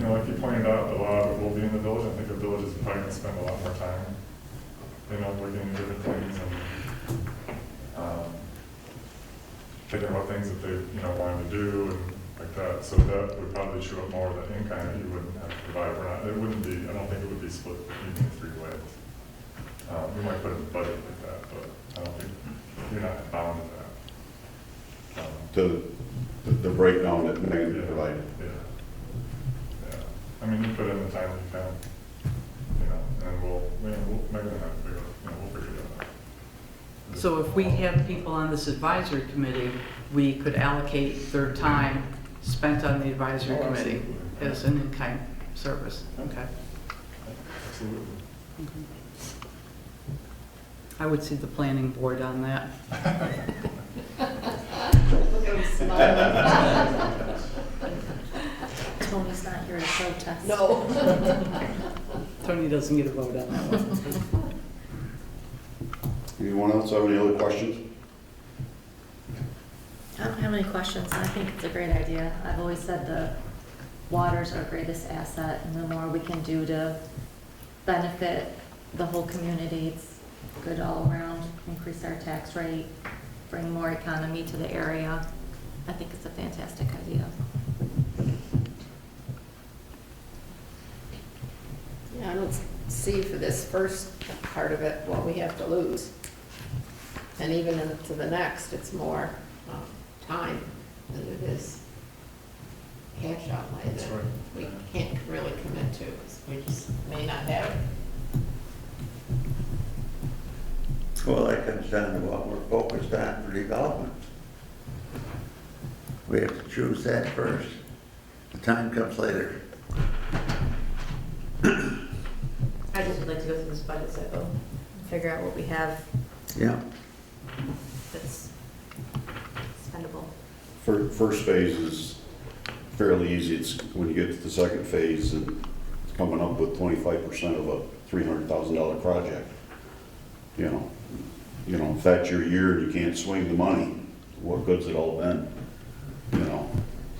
D: like you pointed out, a lot of it will be in the village. I think the village is probably going to spend a lot more time, looking at different things and thinking about things that they, wanted to do and like that. So that would probably show up more of the in kind that you wouldn't have to provide. It wouldn't be, I don't think it would be split evenly 3 ways. We might put it in the budget like that, but I don't think you're not bound to that.
A: The breakdown that Megan provided.
D: Yeah. You put in the time you can, and we'll Megan and I we'll figure it out.
G: So if we have people on this advisory committee, we could allocate their time spent on the advisory committee
D: absolutely.
G: as an in-kind service. Okay.
D: Absolutely.
G: I would see the planning board on that.
H: Look at him smiling.
F: Tony's not here to protest.
H: No.
G: Tony doesn't get a vote on that one.
A: Anyone else have any other questions?
J: I don't have any questions. I think it's a great idea. I've always said the water's our greatest asset, and the more we can do to benefit the whole community, it's good all around. Increase our tax rate, bring more economy to the area. I think it's a fantastic idea.
H: Yeah, I don't see for this first part of it what we have to lose. And even into the next, it's more time than it is cash outlay
D: That's
H: that
D: right.
H: we can't really commit to, 'cause we just may not have it.
I: Well, that comes down to what we're focused on for development. We have to choose that first. The time comes later.
F: I just would like to go through this budget cycle, and figure out what we have
I: Yeah.
F: that's spendable.
A: First phase is fairly easy. It's when you get to the second phase and it's coming up with 25% of a $300,000 project. You know, if that's your year and you can't swing the money, what good's it all been?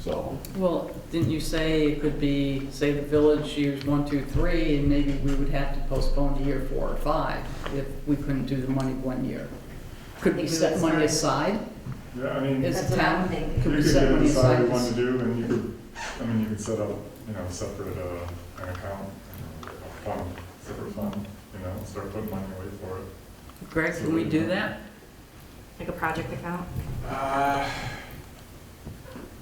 A: So.
G: Well, didn't you say it could be, say, the village years 1, 2, 3, and maybe we would have to postpone to year 4 or 5 if we couldn't do the money one year? Could we set money aside
D: Yeah, I mean,
G: as
F: That's
G: a
F: what I'm
G: town?
F: thinking.
G: Could
D: you
G: we
D: could
G: set money
D: decide
G: aside?
D: what you want to do, and you could set up, separate an account, a fund, separate fund, start putting money away for it.
G: Greg, can we do that?
F: Like a project account?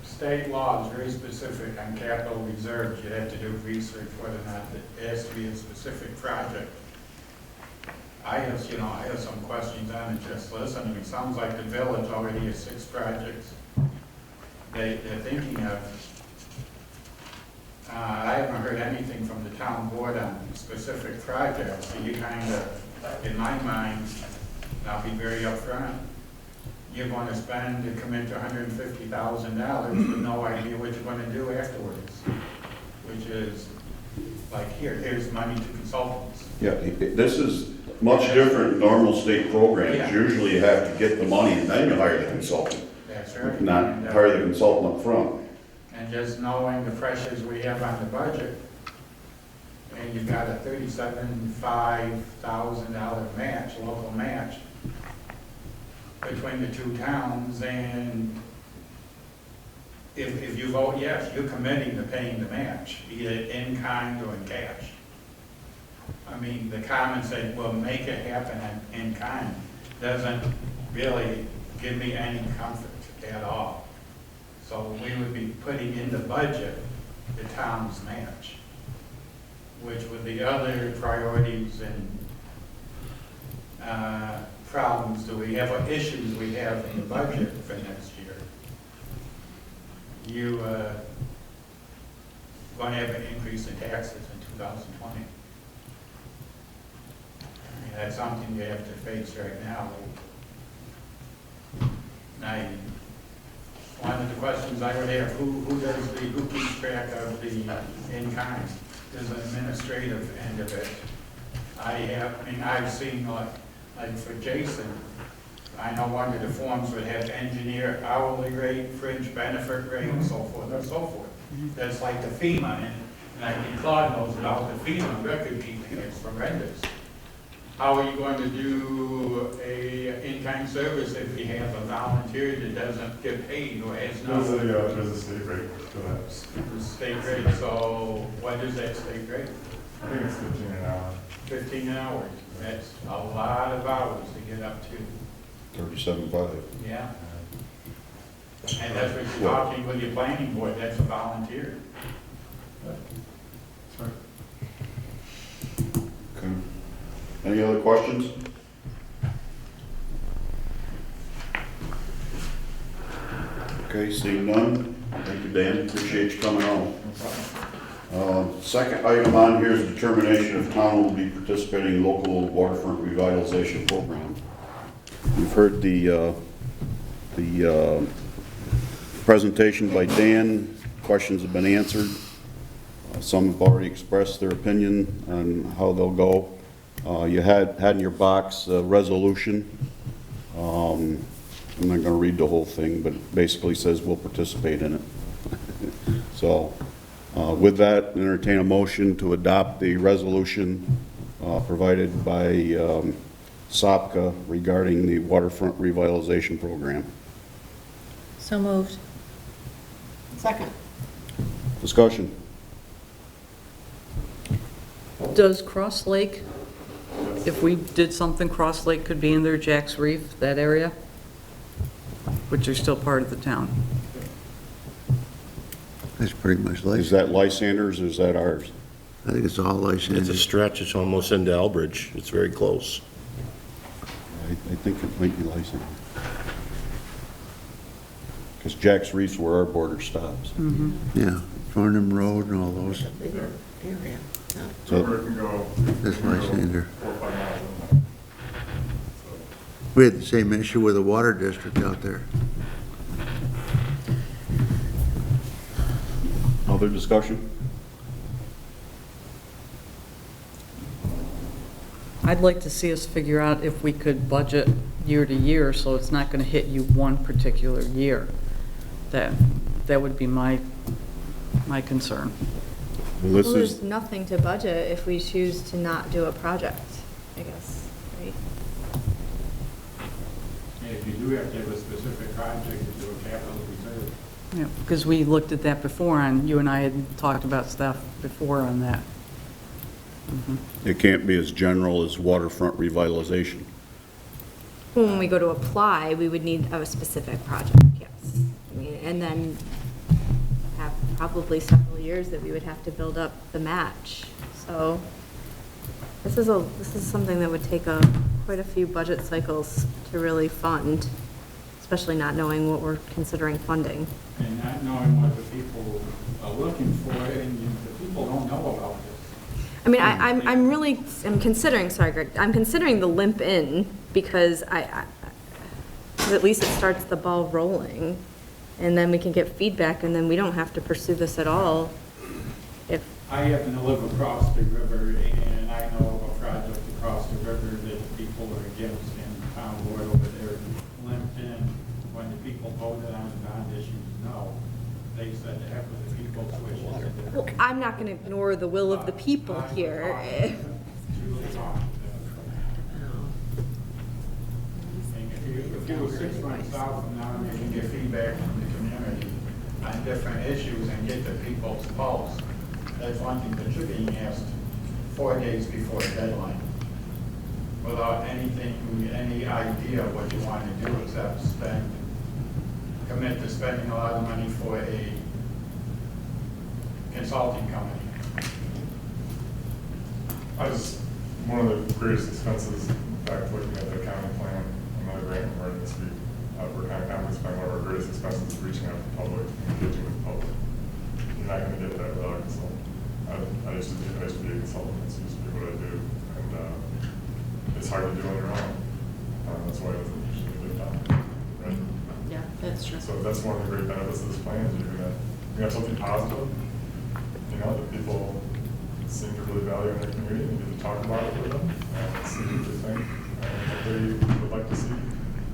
K: State law is very specific on capital reserves. You have to do research whether or not it has to be a specific project. I have some questions on it just listening. It sounds like the village already has 6 projects they're thinking of. I haven't heard anything from the town board on specific projects. So you kind of, in my mind, and I'll be very upfront, you're going to spend and commit to $150,000 with no idea what you're going to do afterwards, which is like, here's money to consultants.
A: Yeah, this is much different than normal state programs.
K: Yeah.
A: Usually you have to get the money and then you hire the consultant,
K: That's right.
A: not
K: And,
A: hire the consultant up front.
K: And just knowing the pressures we have on the budget, and you've got a $37,500 match, local match, between the 2 towns, and if you vote yes, you're committing to paying the match, either in kind or in cash. I mean, the comment saying, well, make it happen in kind, doesn't really give me any comfort at all. So we would be putting in the budget the town's match, which with the other priorities and problems that we have, or issues we have in the budget for next year, you going to have an increase in taxes in 2020. I mean, that's something you have to face right now. Now, one of the questions I would have, who keeps track of the in-kind? There's an administrative end of it. I've seen like for Jason, I know one of the forms would have engineer hourly rate, fringe benefit rate, and so forth and so forth. That's like the FEMA, and I think Claude knows about the FEMA record keeping, it's horrendous. How are you going to do a in-kind service if you have a volunteer that doesn't get paid or has no?
D: There's a state rate for that.
K: State rate, so what is that state rate?
D: I think it's 15 an hour.
K: 15 hours, that's a lot of hours to get up to.
A: 37.5.
K: Yeah. And that's what you're talking with your planning board, that's a volunteer.
D: That's right.
A: Okay. Any other questions? Okay, seeing none. Thank you, Dan. Appreciate you coming on. Second item on here is determination if town will be participating in local waterfront revitalization program. We've heard the presentation by Dan. Questions have been answered. Some have already expressed their opinion on how they'll go. You had in your box a resolution. I'm not going to read the whole thing, but it basically says we'll participate in it. So with that, entertain a motion to adopt the resolution provided by SOPCA regarding the waterfront revitalization program.
J: So moved.
H: Second.
A: Discussion.
G: Does Cross Lake, if we did something, Cross Lake could be in there, Jack's Reef, that area? Which are still part of the town.
I: That's pretty much like,
A: Is that Lysander's or is that ours?
I: I think it's all licensed.
E: It's a stretch, it's almost into Elbridge, it's very close.
A: I think it might be Lysander. Because Jack's Reef's where our border stops.
I: Yeah, Farnham Road and all those.
A: So
D: Where it can go.
I: That's Lysander.
D: 4 or 5 miles in there.
I: We had the same issue with the water district out there.
A: other discussion?
G: I'd like to see us figure out if we could budget year to year, so it's not going to hit you one particular year. That would be my concern.
A: Well, this
F: Well,
A: is,
F: there's nothing to budget if we choose to not do a project, I guess, right?
K: And if you do have to have a specific project, you do a capital reserve.
G: Yeah, because we looked at that before, and you and I had talked about stuff before on that.
A: it can't be as general as waterfront revitalization.
F: When we go to apply, we would need a specific project, yes. I mean, and then have probably several years that we would have to build up the match. So this is something that would take quite a few budget cycles to really fund, especially not knowing what we're considering funding.
K: And not knowing what the people are looking for, and the people don't know about this.
F: I mean, I'm considering, sorry, Greg, I'm considering the limp in because 'cause at least it starts the ball rolling, and then we can get feedback, and then we don't have to pursue this at all. If
K: I happen to live across the river, and I know of a project across the river that people are against, and the town board over there limped in when the people voted on the bond issues no. They said to heck with the people's wishes.
F: well, I'm not going to ignore the will of the people here.
K: And if you go 6 months out from now, you can get feedback from the community on different issues and get the people's pulse. That's one thing, but you're being asked 4 days before the deadline without any idea of what you want to do except commit to spending a lot of money for a consulting company.
D: One of the greatest expenses, in fact, looking at the county plan, another grant we're in this week, we're kind of comprehensive plan, one of our greatest expenses is reaching out to the public, engaging with the public. You're not going to get that without a consultant. I used to be a consultant, that's used to be what I do, and it's hard to do on your own. That's why it's usually a good time, right?
J: Yeah, that's true.
D: So that's one of the great benefits of this plan, is you're going to have something positive, that people seem to really value in their community, and you get to talk about it with them, and see what they think, and what they would like to see,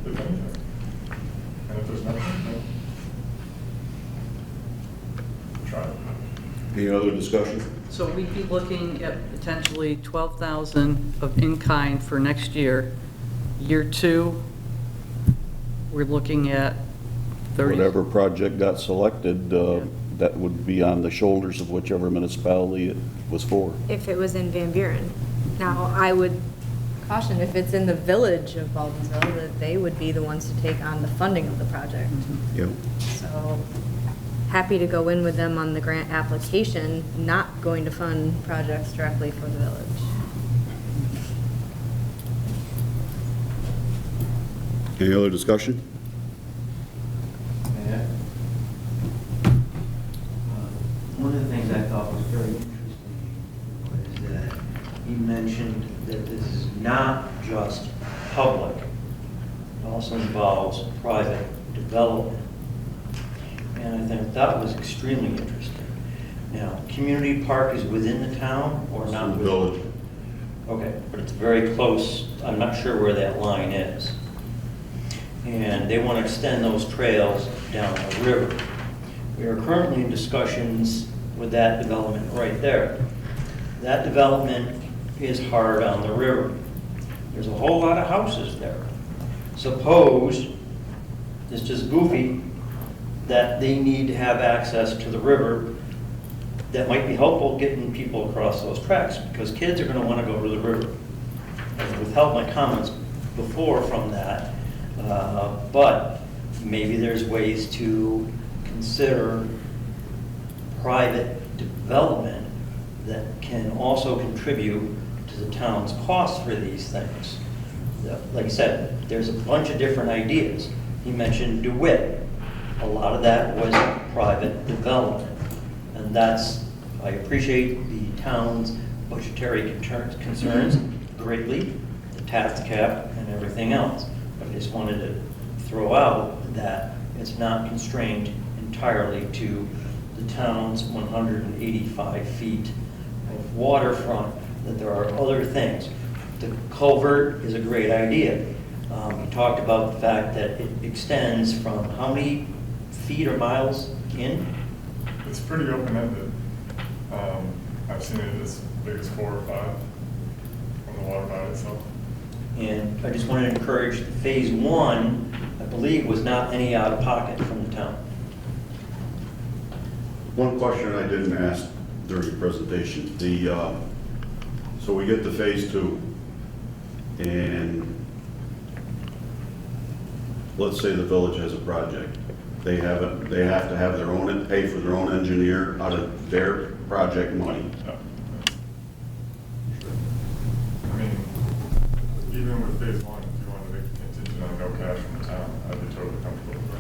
D: if anything. And if there's nothing, then try it.
A: Any other discussion?
G: So we'd be looking at potentially 12,000 of in-kind for next year. Year 2, we're looking at 30.
A: Whatever project got selected, that would be on the shoulders of whichever municipality it was for.
F: If it was in Van Buren. Now, I would caution, if it's in the village of Baldwinsville, that they would be the ones to take on the funding of the project.
A: Yep.
F: So, happy to go in with them on the grant application, not going to fund projects directly for the village.
A: Any other discussion?
L: One of the things I thought was very interesting was that he mentioned that this is not just public, it also involves private development. And I think that was extremely interesting. Now, community park is within the town or not within?
A: Village.
L: Okay, but it's very close. I'm not sure where that line is. and they want to extend those trails down the river. We are currently in discussions with that development right there. That development is hard on the river. There's a whole lot of houses there. Suppose, it's just goofy, that they need to have access to the river. That might be helpful getting people across those tracks, because kids are going to want to go to the river. I've withheld my comments before from that, but maybe there's ways to consider private development that can also contribute to the town's costs for these things. Like I said, there's a bunch of different ideas. He mentioned DeWitt. A lot of that was private development. And that's, I appreciate the town's budgetary concerns greatly, the tax cap and everything else. But I just wanted to throw out that it's not constrained entirely to the town's 185 feet of waterfront, that there are other things. The culvert is a great idea. He talked about the fact that it extends from how many feet or miles in?
D: It's pretty open-ended. I've seen it as big as 4 or 5 from the water body itself.
L: And I just wanted to encourage, phase 1, I believe, was not any out of pocket from the town.
A: One question I didn't ask during the presentation, so we get to phase 2, and let's say the village has a project. They have to have their own, pay for their own engineer out of their project money.
D: Yeah. I mean, even with phase 1, if you wanted to make a contingent on no cash from the town, I'd be totally comfortable with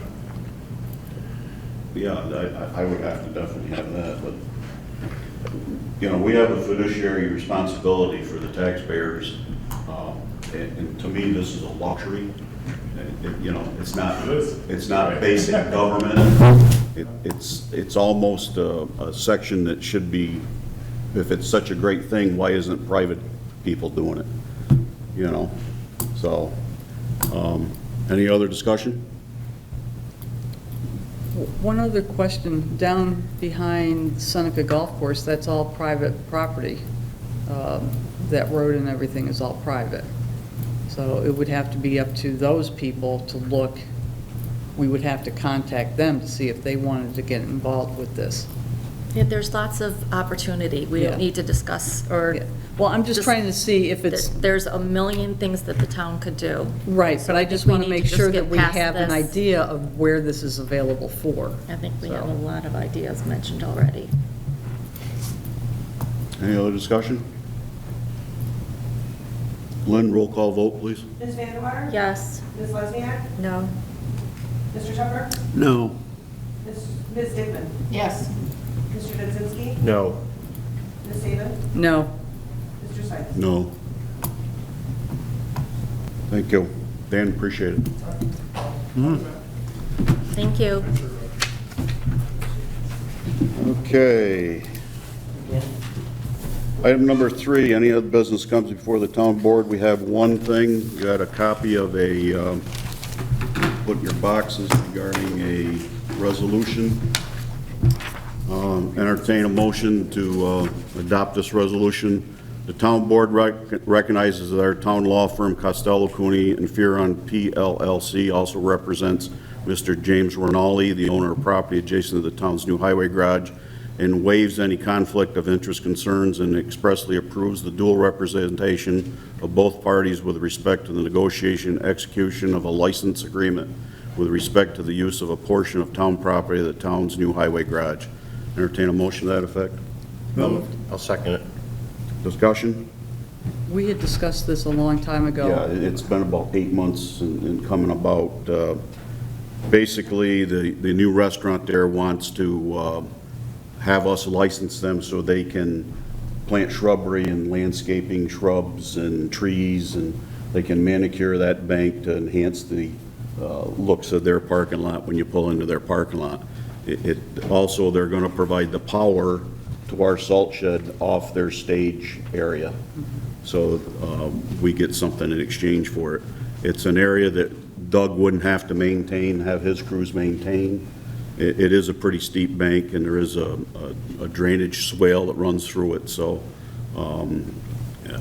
D: that.
A: Yeah, I would have to definitely have that, but, you know, we have a fiduciary responsibility for the taxpayers, and to me, this is a luxury. You know, it's not basic government. It's almost a section that should be, if it's such a great thing, why isn't private people doing it? You know, so, any other discussion?
G: One other question, down behind Seneca Golf Course, that's all private property. That road and everything is all private. So it would have to be up to those people to look. We would have to contact them to see if they wanted to get involved with this.
J: Yeah, there's lots of opportunity. We
G: Yeah.
J: don't need to discuss or.
G: Yeah. Well, I'm just trying to see if it's.
J: There's a million things that the town could do.
G: Right,
J: So
G: but I just
J: think we
G: want to
J: need
G: make
J: just
G: sure
J: get
G: that we
J: past
G: have an
J: this.
G: idea of where this is available for.
J: I think we
G: So.
J: have a lot of ideas mentioned already.
A: Any other discussion? Lynn, roll call vote, please.
C: Ms. Vandewater?
J: Yes.
C: Ms. Lesniak?
F: No.
C: Mr. Tucker?
I: No.
C: Ms. Dickman?
H: Yes.
C: Mr. Dudzinski?
E: No.
C: Ms. Saban?
G: No.
C: Mr. Sykes?
A: No. Thank you. Dan, appreciate it.
J: Thank you.
A: Okay. Item number 3, any other business comes before the town board. We have one thing. You got a copy of a, put in your boxes regarding a resolution. Entertain a motion to adopt this resolution. The town board recognizes that our town law firm Costello, Cooney and Fearon PLLC also represents Mr. James Rinaldi, the owner of property adjacent to the town's new highway garage, and waives any conflict of interest concerns and expressly approves the dual representation of both parties with respect to the negotiation and execution of a license agreement with respect to the use of a portion of town property of the town's new highway garage. Entertain a motion to that effect.
E: I'll second it.
A: Discussion?
G: We had discussed this a long time ago.
A: Yeah, it's been about 8 months in coming about. Basically, the new restaurant there wants to have us license them so they can plant shrubbery and landscaping shrubs and trees, and they can manicure that bank to enhance the looks of their parking lot when you pull into their parking lot. Also, they're going to provide the power to our salt shed off their stage area. So we get something in exchange for it. It's an area that Doug wouldn't have to have his crews maintain. It is a pretty steep bank, and there is a drainage swale that runs through it, so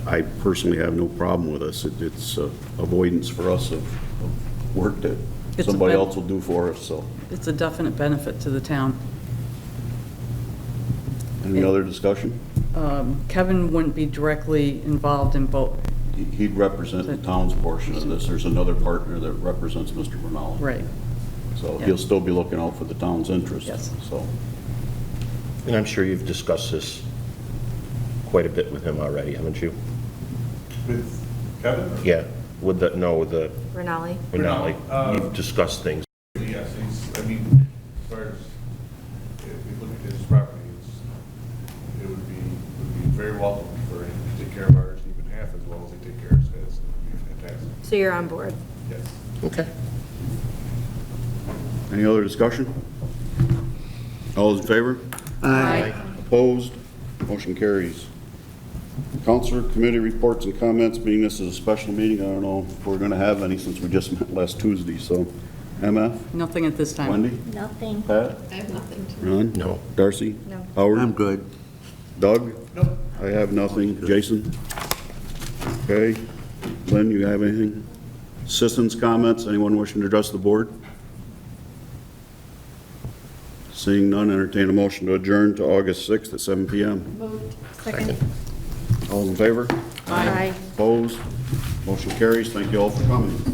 A: I personally have no problem with this. It's avoidance for us of work that
G: It's a
A: somebody
G: ben-
A: else will do for us, so.
G: It's a definite benefit to the town.
A: Any other discussion?
G: Kevin wouldn't be directly involved in both.
A: He'd represent the town's portion of this. There's another partner that represents Mr. Bernal.
G: Right.
A: So
G: Yeah.
A: he'll still be looking out for the town's interests.
G: Yes.
A: So,
E: And I'm sure you've discussed this quite a bit with him already, haven't you?
D: With Kevin? or-
E: Yeah, with the
F: Renali?
E: Renali.
D: Uh,
E: You've discussed things.
D: Yes, I mean, as far as, if we look at his property, it would be very welcome for him to take care of ours, even half as well as they take care of his. It would be fantastic.
F: So you're on board?
D: Yes.
E: Okay.
A: any other discussion? All those in favor?
F: Aye.
A: Opposed? Motion carries. Councilor committee reports and comments, being this is a special meeting, I don't know if we're going to have any since we just met last Tuesday, so. MF?
G: Nothing at this time.
A: Wendy?
J: Nothing.
A: Pat?
H: I have nothing to.
A: Ron?
E: No.
A: Darcy?
F: No.
A: Howard?
I: I'm good.
A: Doug?
D: Nope.
A: I have nothing. Jason? Okay. Lynn, you have anything? Citizens' comments? Anyone wishing to address the board? Seeing none, entertain a motion to adjourn to August 6th at 7 PM.
F: Moved.
E: Second.
A: All in favor?
F: Aye.
A: Opposed? Motion carries. Thank you all for coming.